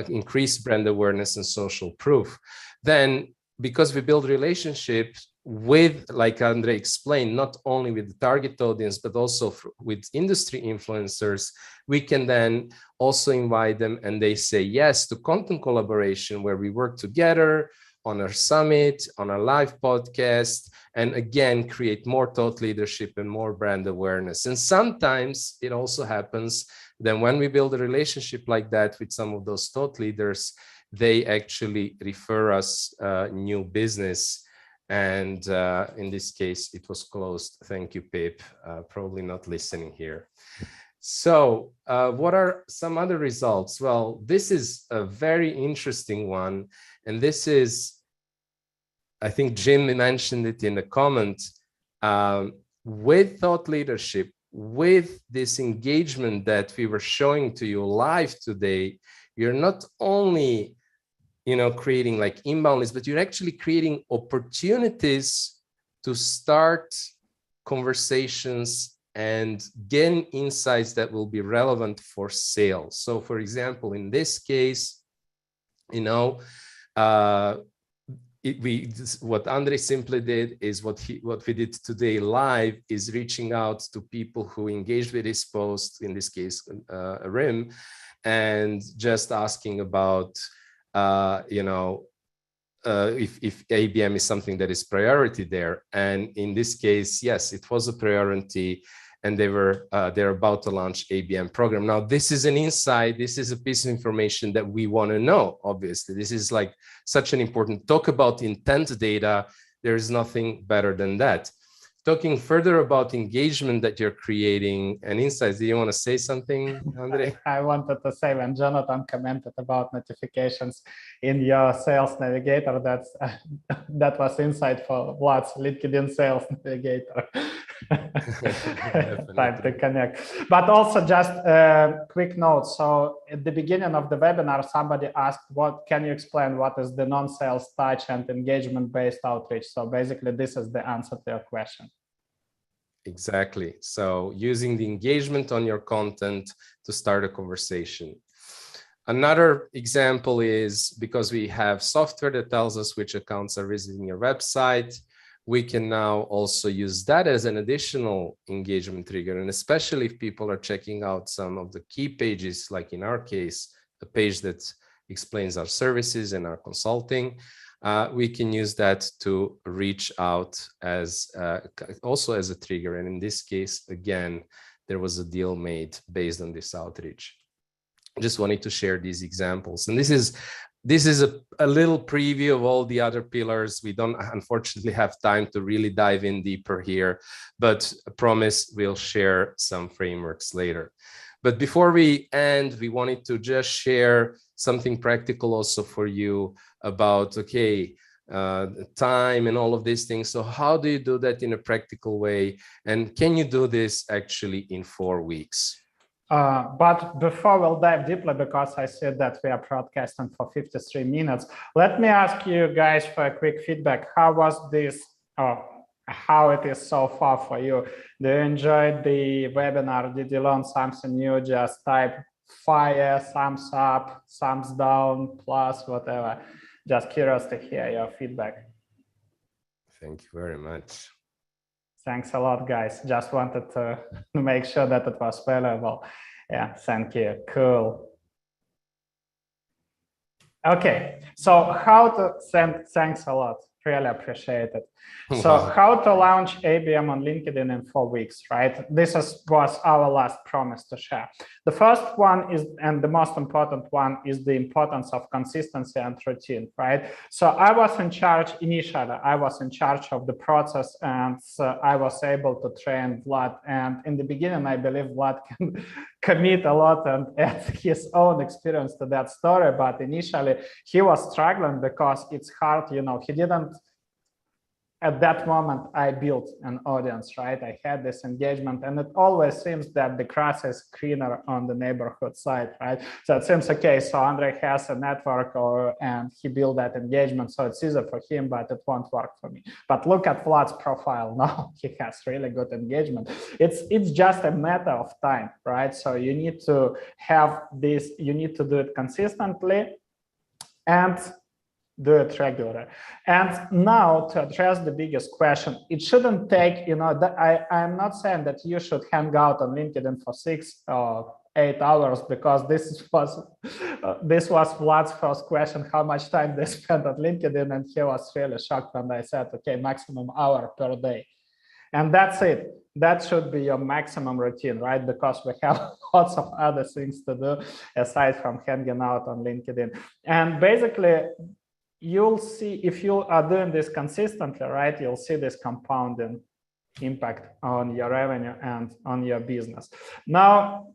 increase brand awareness and social proof. Then, because we build relationships with, like Andre explained, not only with the target audience, but also with industry influencers, we can then also invite them and they say yes to content collaboration where we work together on our summit, on our live podcast, and again, create more thought leadership and more brand awareness. And sometimes it also happens that when we build a relationship like that with some of those thought leaders, they actually refer us new business. And in this case, it was closed. Thank you, Pip. Probably not listening here. So what are some other results? Well, this is a very interesting one. And this is, I think Jim mentioned it in the comment, with thought leadership, with this engagement that we were showing to you live today, you're not only creating like inbound lists, but you're actually creating opportunities to start conversations and gain insights that will be relevant for sales. So for example, in this case, you know, what Andre simply did is what we did today live is reaching out to people who engaged with his post, in this case, RIM, and just asking about, you know, if ABM is something that is priority there. And in this case, yes, it was a priority, and they're about to launch ABM program. Now, this is an insight. This is a piece of information that we want to know. Obviously, this is like such an important talk about intent data. There is nothing better than that. Talking further about engagement that you're creating and insights, do you want to say something, Andre? I wanted to say, when Jonathan commented about notifications in your sales navigator, that was insight for Vlad's LinkedIn sales navigator. Time to connect. But also just a quick note. So at the beginning of the webinar, somebody asked, "What can you explain what is the non-sales touch and engagement-based outreach?" So basically, this is the answer to your question. Exactly. So using the engagement on your content to start a conversation. Another example is, because we have software that tells us which accounts are visiting your website, we can now also use that as an additional engagement trigger. And especially if people are checking out some of the key pages, like in our case, a page that explains our services and our consulting, we can use that to reach out as also as a trigger. And in this case, again, there was a deal made based on this outreach. Just wanted to share these examples. And this is a little preview of all the other pillars. We don't unfortunately have time to really dive in deeper here, but I promise we'll share some frameworks later. But before we end, we wanted to just share something practical also for you about, okay, time and all of these things. So how do you do that in a practical way? And can you do this actually in 4 weeks? But before we'll dive deeply, because I said that we are broadcasting for 53 minutes, let me ask you guys for a quick feedback. How was this? How it is so far for you? Do you enjoy the webinar? Did you learn something new? Just type fire, thumbs up, thumbs down, plus, whatever. Just curious to hear your feedback. Thank you very much. Thanks a lot, guys. Just wanted to make sure that it was valuable. Yeah, thank you. Cool. Okay, so how to send, thanks a lot. Really appreciate it. So how to launch ABM on LinkedIn in 4 weeks, right? This was our last promise to share. The first one is, and the most important one, is the importance of consistency and routine, right? So I was in charge initially, I was in charge of the process, and so I was able to train Vlad. And in the beginning, I believe Vlad can commit a lot and add his own experience to that story. But initially he was struggling because it's hard, you know, he didn't, at that moment, I built an audience, right? I had this engagement, and it always seems that the grass is greener on the neighborhood side, right? So it seems, okay, so Andre has a network and he built that engagement, so it's easier for him, but it won't work for me. But look at Vlad's profile now, he has really good engagement. It's just a matter of time, right? So you need to have this, you need to do it consistently and do it regularly. And now to address the biggest question, it shouldn't take, you know, I'm not saying that you should hang out on LinkedIn for 6 or 8 hours, because this was Vlad's first question, how much time they spent on LinkedIn, and he was really shocked when I said, okay, maximum hour per day. And that's it. That should be your maximum routine, right? Because we have lots of other things to do aside from hanging out on LinkedIn. And basically, you'll see, if you are doing this consistently, right, you'll see this compounding impact on your revenue and on your business. Now,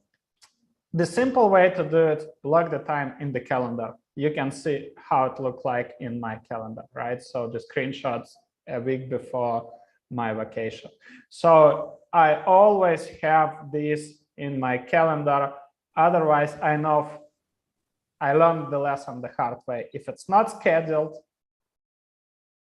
the simple way to do it, block the time in the calendar. You can see how it looked like in my calendar, right? So the screenshots a week before my vacation. So I always have this in my calendar. Otherwise, I know I learned the lesson the hard way. If it's not scheduled,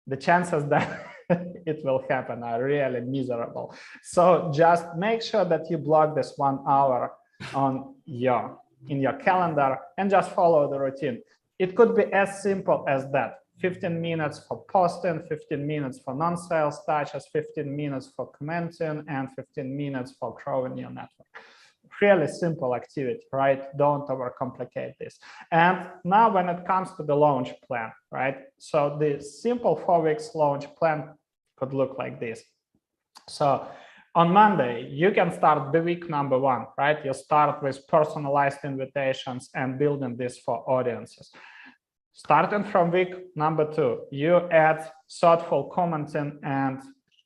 the chances that it will happen, are really miserable. So just make sure that you block this 1 hour on in your calendar and just follow the routine. It could be as simple as that. 15 minutes for posting, 15 minutes for non-sales touches, 15 minutes for commenting, and 15 minutes for growing your network. Really simple activity, right? Don't overcomplicate this. And now when it comes to the launch plan, right? So the simple 4 weeks launch plan could look like this. So on Monday, you can start the week number 1, right? You start with personalized invitations and building this for audiences. Starting from week number 2, you add thoughtful commenting and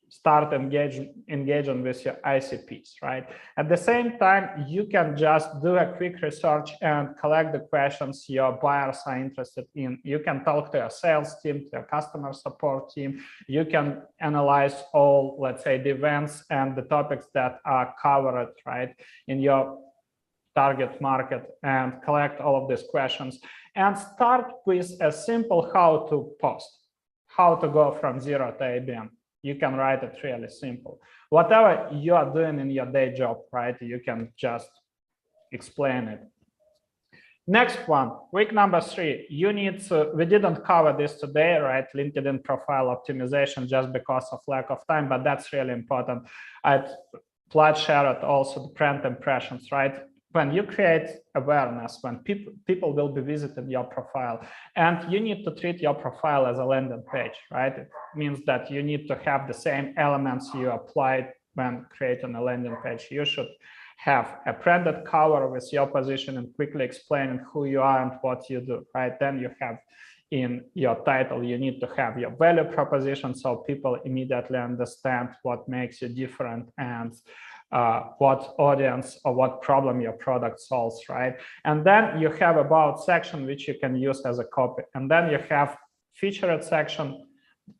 start engaging with your ICPs, right? At the same time, you can just do a quick research and collect the questions your buyers are interested in. You can talk to your sales team, to your customer support team. You can analyze all, let's say, the events and the topics that are covered, right, in your target market and collect all of these questions and start with a simple how to post, how to go from 0 to ABM. You can write it really simple. Whatever you are doing in your day job, right, you can just explain it. Next one, week number 3, you need to, we didn't cover this today, right? LinkedIn profile optimization just because of lack of time, but that's really important. I'd share it also the brand impressions, right? When you create awareness, when people will be visiting your profile, and you need to treat your profile as a landing page, right? It means that you need to have the same elements you applied when creating a landing page. You should have a branded cover with your position and quickly explaining who you are and what you do, right? Then you have in your title, you need to have your value proposition so people immediately understand what makes you different and what audience or what problem your product solves, right? And then you have about section which you can use as a copy. And then you have featured section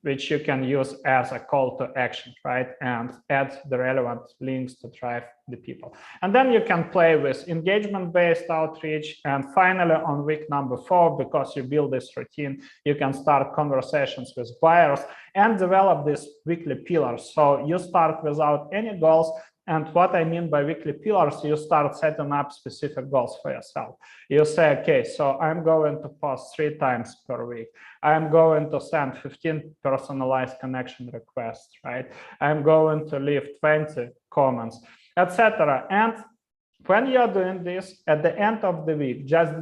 which you can use as a call to action, right? And add the relevant links to drive the people. And then you can play with engagement-based outreach. And finally, on week number 4, because you build this routine, you can start conversations with buyers and develop these weekly pillars. So you start without any goals. And what I mean by weekly pillars, you start setting up specific goals for yourself. You say, okay, so I'm going to post 3 times per week. I'm going to send 15 personalized connection requests, right? I'm going to leave 20 comments, etc. And when you're doing this, at the end of the week, just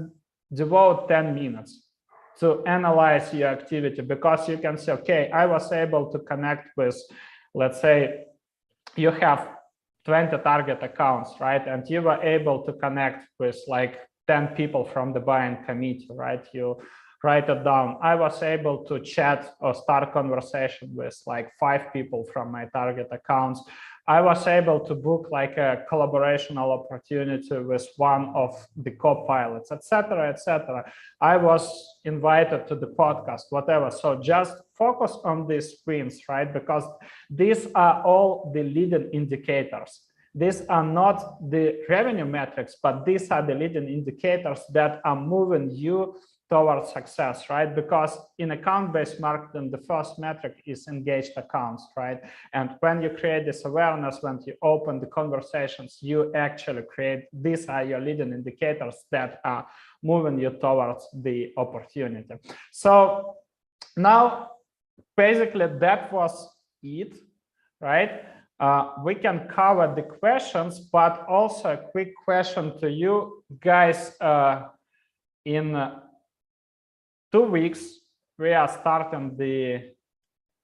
devote 10 minutes to analyze your activity, because you can say, okay, I was able to connect with, let's say, you have 20 target accounts, right? And you were able to connect with like 10 people from the buying committee, right? You write it down. I was able to chat or start conversation with like 5 people from my target accounts. I was able to book like a collaborational opportunity with one of the co-pilots, etc., etc. I was invited to the podcast, whatever. So just focus on these wins, right? Because these are all the leading indicators. These are not the revenue metrics, but these are the leading indicators that are moving you towards success, right? Because in account-based marketing, the first metric is engaged accounts, right? And when you create this awareness, when you open the conversations, you actually create, these are your leading indicators that are moving you towards the opportunity. So now, basically, that was it, right? We can cover the questions, but also a quick question to you guys. In 2 weeks, we are starting the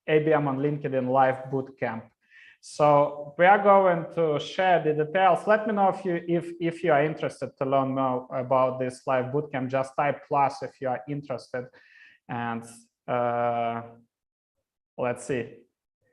ABM on LinkedIn live bootcamp. So we are going to share the details. Let me know if you are interested to learn more about this live bootcamp. Just type plus if you are interested, and let's see.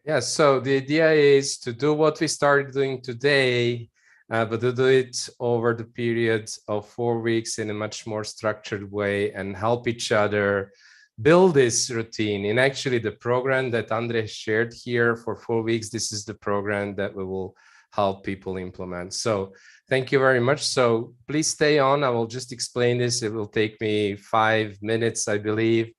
Yeah, so the idea is to do what we started doing today, but to do it over the period of 4 weeks in a much more structured way and help each other build this routine. And actually the program that Andre shared here for 4 weeks, this is the program that we will help people implement. So thank you very much. So please stay on. I will just explain this. It will take me 5 minutes, I believe.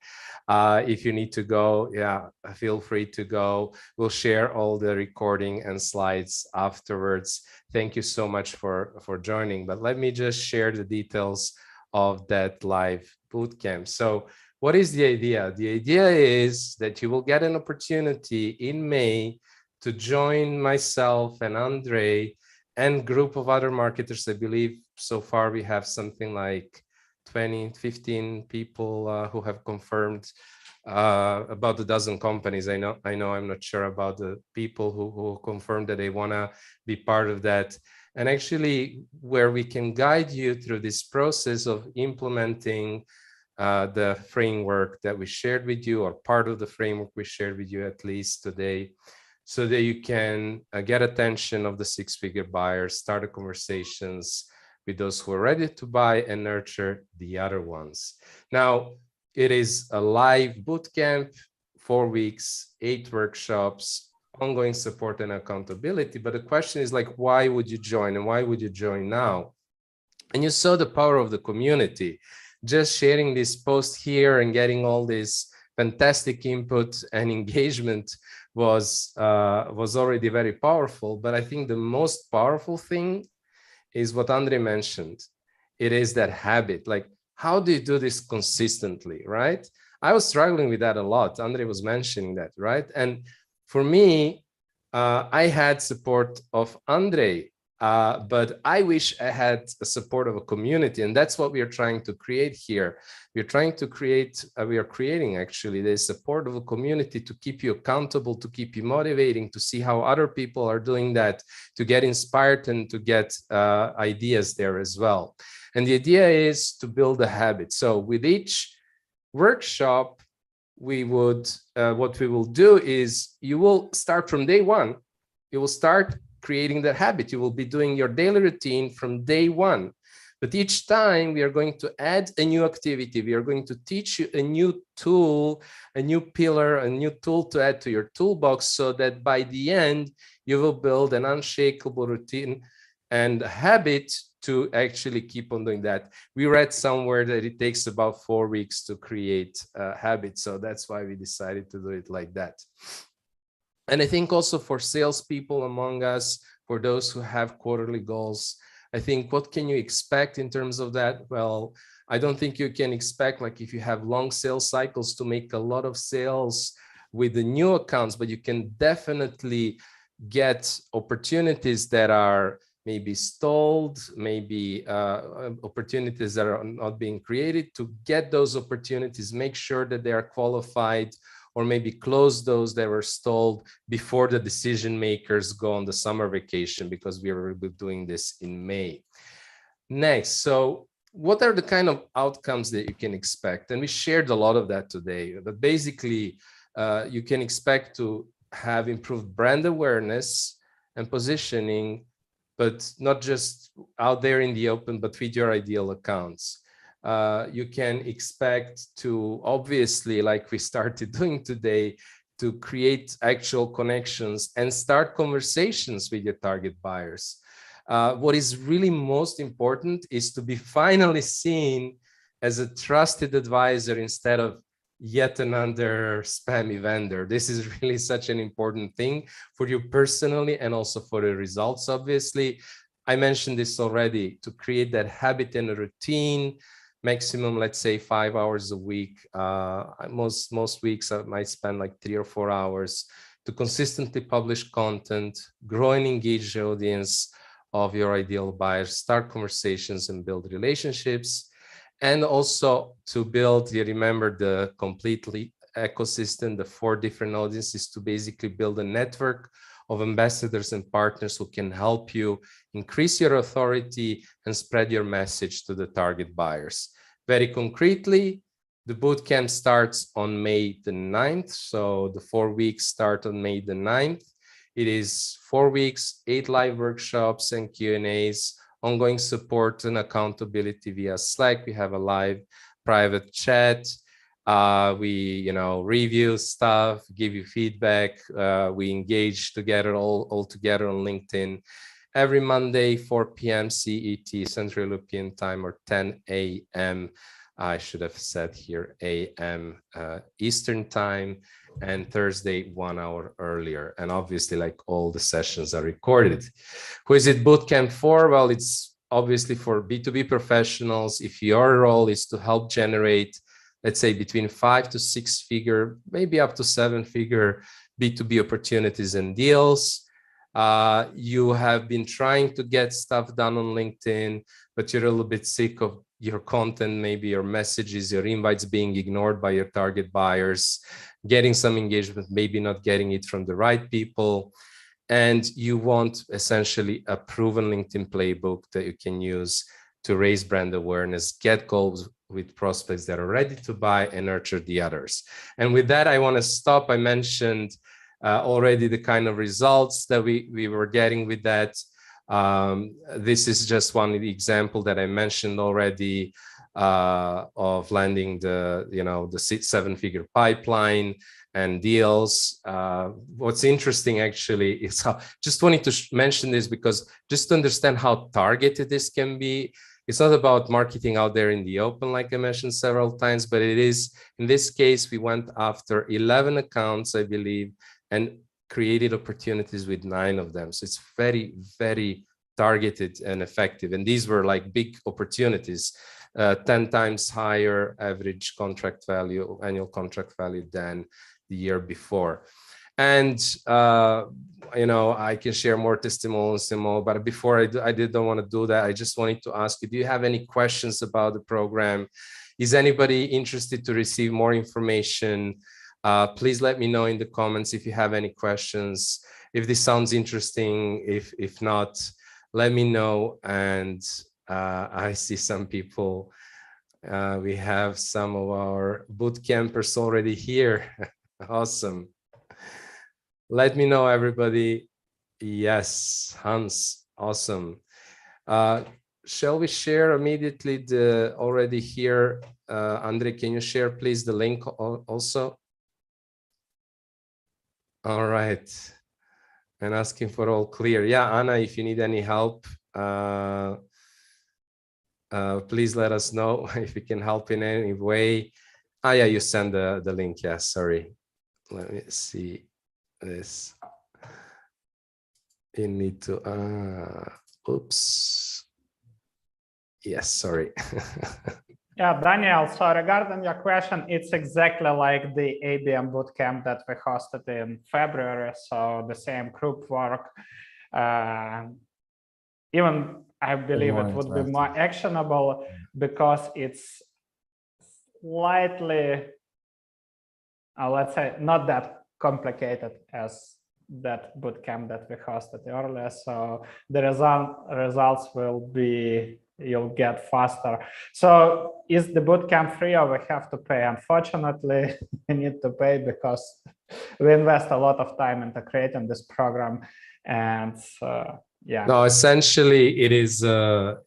If you need to go, yeah, feel free to go. We'll share all the recording and slides afterwards. Thank you so much for joining. But let me just share the details of that live bootcamp. So what is the idea? The idea is that you will get an opportunity in May to join myself and Andre and group of other marketers. I believe so far we have something like 20, 15 people who have confirmed about a dozen companies. I know I'm not sure about the people who confirmed that they want to be part of that. And actually, where we can guide you through this process of implementing the framework that we shared with you, or part of the framework we shared with you at least today, so that you can get attention of the six-figure buyers, start the conversations with those who are ready to buy, and nurture the other ones. Now, it is a live bootcamp, 4 weeks, 8 workshops, ongoing support and accountability. But the question is like, why would you join, and why would you join now? And you saw the power of the community. Just sharing this post here and getting all this fantastic input and engagement was already very powerful. But I think the most powerful thing is what Andre mentioned. It is that habit. Like, how do you do this consistently, right? I was struggling with that a lot. Andre was mentioning that, right? And for me, I had support of Andre, but I wish I had a support of a community. And that's what we are trying to create here. We're trying to create, we are creating actually the support of a community to keep you accountable, to keep you motivating, to see how other people are doing that, to get inspired and to get ideas there as well. And the idea is to build a habit. So with each workshop, we would, what we will do is you will start from day one. You will start creating that habit. You will be doing your daily routine from day one. But each time we are going to add a new activity. We are going to teach you a new tool, a new pillar, a new tool to add to your toolbox, so that by the end, you will build an unshakable routine and habit to actually keep on doing that. We read somewhere that it takes about 4 weeks to create a habit. So that's why we decided to do it like that. And I think also for salespeople among us, for those who have quarterly goals, I think what can you expect in terms of that? Well, I don't think you can expect, like if you have long sales cycles, to make a lot of sales with the new accounts, but you can definitely get opportunities that are maybe stalled, maybe opportunities that are not being created. To get those opportunities, make sure that they are qualified, or maybe close those that were stalled before the decision makers go on the summer vacation, because we are doing this in May. Next, so what are the kind of outcomes that you can expect? And we shared a lot of that today, but basically you can expect to have improved brand awareness and positioning, but not just out there in the open, but with your ideal accounts. You can expect to, obviously, like we started doing today, to create actual connections and start conversations with your target buyers. What is really most important is to be finally seen as a trusted advisor instead of yet another spammy vendor. This is really such an important thing for you personally, and also for the results, obviously. I mentioned this already, to create that habit and a routine, maximum, let's say 5 hours a week. Most weeks I might spend like 3 or 4 hours to consistently publish content, grow and engage the audience of your ideal buyers, start conversations and build relationships. And also to build, you remember the completely ecosystem, the 4 different audiences, to basically build a network of ambassadors and partners who can help you increase your authority and spread your message to the target buyers. Very concretely, the bootcamp starts on May the 9th. So the 4 weeks start on May the 9th. It is 4 weeks, 8 live workshops and Q&As, ongoing support and accountability via Slack. We have a live private chat. We, review stuff, give you feedback. We engage together, all together on LinkedIn every Monday, 4 p.m. CET, Central European Time, or 10 a.m. I should have said here a.m. Eastern Time, and Thursday 1 hour earlier. And obviously, like, all the sessions are recorded. Who is it bootcamp for? Well, it's obviously for B2B professionals. If your role is to help generate, let's say, between 5 to 6 figure, maybe up to 7 figure B2B opportunities and deals. You have been trying to get stuff done on LinkedIn, but you're a little bit sick of your content, maybe your messages, your invites being ignored by your target buyers, getting some engagement, maybe not getting it from the right people. And you want essentially a proven LinkedIn playbook that you can use to raise brand awareness, get calls with prospects that are ready to buy, and nurture the others. And with that, I want to stop. I mentioned already the kind of results that we were getting with that. This is just one example that I mentioned already of landing the 7-figure pipeline and deals. What's interesting actually is how, just wanted to mention this because just to understand how targeted this can be. It's not about marketing out there in the open, like I mentioned several times, but it is, in this case, we went after 11 accounts, I believe, and created opportunities with 9 of them. So it's very, very targeted and effective. And these were like big opportunities, 10 times higher average contract value, annual contract value than the year before. And, I can share more testimonials and more, but before I didn't want to do that. I just wanted to ask you, do you have any questions about the program? Is anybody interested to receive more information? Please let me know in the comments if you have any questions, if this sounds interesting. If not, let me know. And I see some people, we have some of our boot campers already here. Awesome. Let me know, everybody. Yes, Hans, awesome. Shall we share immediately the already here? Andre, can you share please the link also? All right. And asking for all clear. Yeah, Anna, if you need any help, please let us know if we can help in any way. Ah, yeah, you send the link. Yeah, sorry. Let me see this. You need to, oops. Yes, sorry. Yeah, Daniel, so regarding your question, it's exactly like the ABM bootcamp that we hosted in February. So the same group work. Even I believe it would be more actionable because it's slightly, let's say, not that complicated as that bootcamp that we hosted earlier. So the results will be, you'll get faster. So is the bootcamp free or we have to pay? Unfortunately, we need to pay because we invest a lot of time into creating this program. And yeah. No, essentially it's a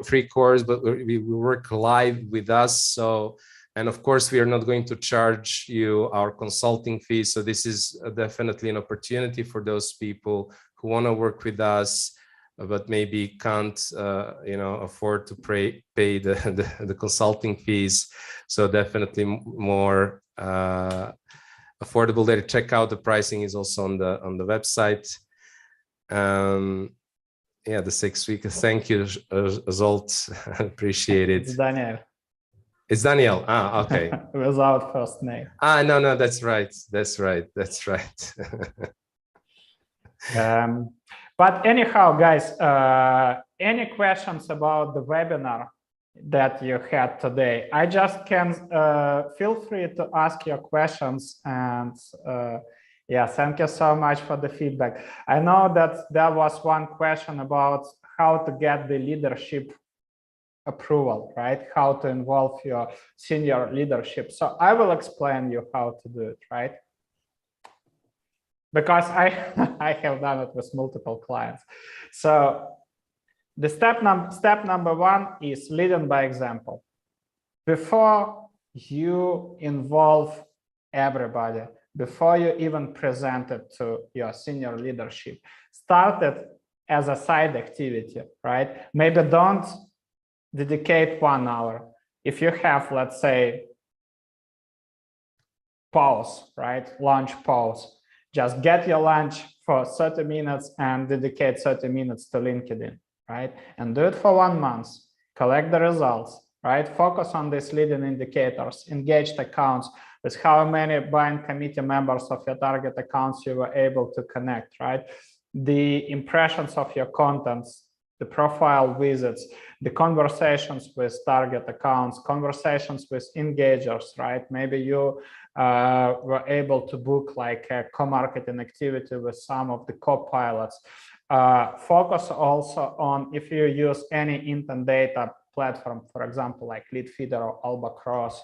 free course, but we work live with us. So, and of course, we are not going to charge you our consulting fees. So this is definitely an opportunity for those people who want to work with us, but maybe can't, afford to pay the consulting fees. So definitely more affordable there. Check out the pricing is also on the website. Yeah, the 6 weeks. Thank you, Zsolt. Appreciate it. It's Daniel. It's Daniel. Ah, okay. Without first name. Ah, no, that's right. That's right. That's right. But anyhow, guys, any questions about the webinar that you had today? I just can feel free to ask your questions. And yeah, thank you so much for the feedback. I know that there was one question about how to get the leadership approval, right? How to involve your senior leadership. So I will explain you how to do it, right? Because I have done it with multiple clients. So the step number one is leading by example. Before you involve everybody before you even present it to your senior leadership. Start it as a side activity, right? Maybe don't dedicate 1 hour. If you have, let's say, pause, right? Lunch pause. Just get your lunch for 30 minutes and dedicate 30 minutes to LinkedIn, right? And do it for 1 month. Collect the results, right? Focus on these leading indicators, engaged accounts, with how many buying committee members of your target accounts you were able to connect, right? The impressions of your contents, the profile visits, the conversations with target accounts, conversations with engagers, right? Maybe you were able to book like a co-marketing activity with some of the co-pilots. Focus also on, if you use any intent data platform, for example, like Leadfeeder or Albacross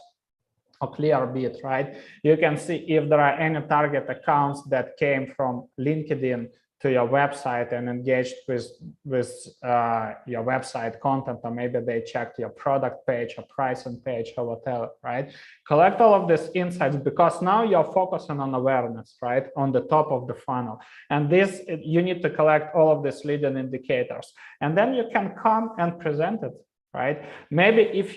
or Clearbit, right? You can see if there are any target accounts that came from LinkedIn to your website and engaged with your website content, or maybe they checked your product page or pricing page or whatever, right? Collect all of these insights, because now you're focusing on awareness, right? On the top of the funnel. And this, you need to collect all of these leading indicators. And then you can come and present it, right? Maybe if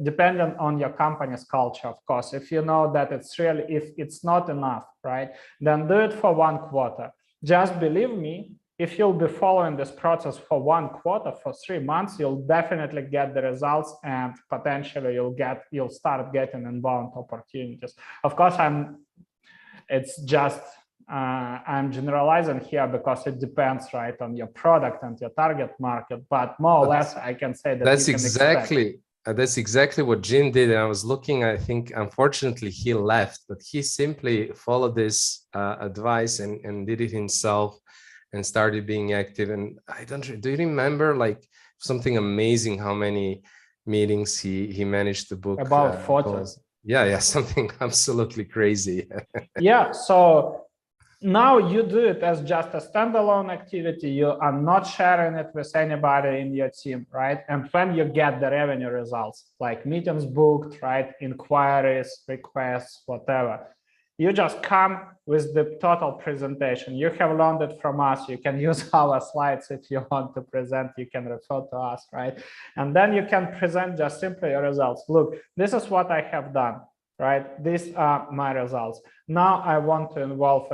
depending on your company's culture, of course, if you know that it's really, if it's not enough, right, then do it for 1 quarter. Just believe me, if you'll be following this process for 1 quarter, for 3 months, you'll definitely get the results, and potentially you'll start getting inbound opportunities. Of course, I'm generalizing here because it depends, right, on your product and your target market, but more or less I can say that that's exactly what Jim did. And I was looking, I think, unfortunately, he left, but he simply followed this advice and did it himself and started being active. And do you remember like something amazing how many meetings he managed to book? About 40. Yeah, something absolutely crazy. Yeah, so now you do it as just a standalone activity. You are not sharing it with anybody in your team, right? And when you get the revenue results, like meetings booked, right, inquiries, requests, whatever, you just come with the total presentation. You have learned it from us. You can use our slides if you want to present. You can refer to us, right? And then you can present just simply your results. Look, this is what I have done. Right? These are my results. Now I want to involve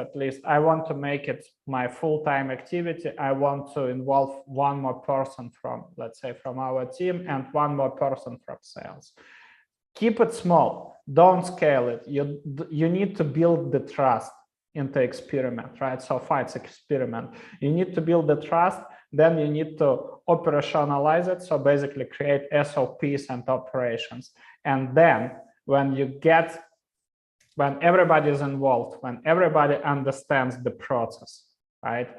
I want to make it my full-time activity. I want to involve 1 more person from, let's say, from our team and 1 more person from sales. Keep it small. Don't scale it. You need to build the trust into experiment, right? So far it's experiment. You need to build the trust, then you need to operationalize it. So basically create SOPs and operations. And then when everybody is involved, when everybody understands the process, right,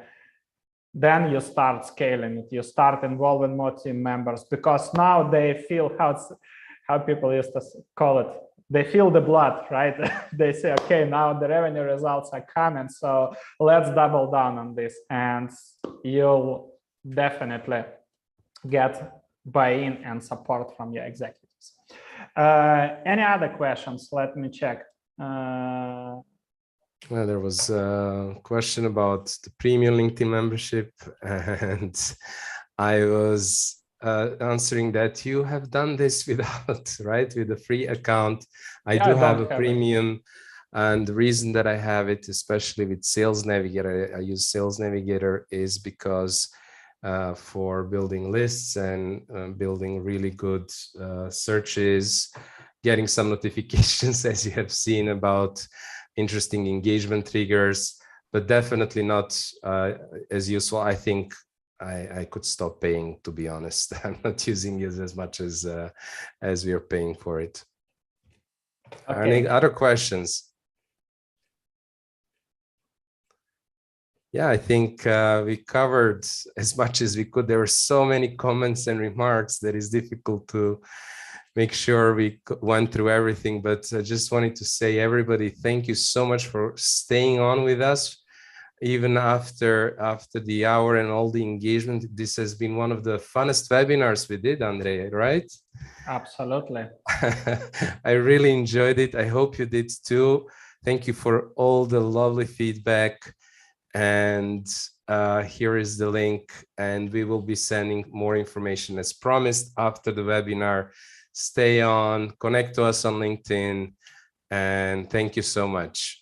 then you start scaling it. You start involving more team members, because now they feel how people used to call it. They feel the blood, right? They say, okay, now the revenue results are coming, so let's double down on this, and you'll definitely get buy-in and support from your executives. Any other questions? Let me check. Well, there was a question about the premium LinkedIn membership, and I was answering that you have done this without, right, with a free account. I do have a premium, and the reason that I have it, especially with Sales Navigator, I use Sales Navigator, is because for building lists and building really good searches, getting some notifications, as you have seen, about interesting engagement triggers, but definitely not as useful. I think I could stop paying, to be honest. I'm not using it as much as we are paying for it. Okay. Any other questions? Yeah, I think we covered as much as we could. There were so many comments and remarks that it's difficult to make sure we went through everything, but I just wanted to say, everybody, thank you so much for staying on with us. even after the hour and all the engagement. This has been one of the funnest webinars we did, Andre, right? Absolutely. I really enjoyed it. I hope you did too. Thank you for all the lovely feedback. And here is the link, and we will be sending more information as promised after the webinar. Stay on, connect to us on LinkedIn, and thank you so much.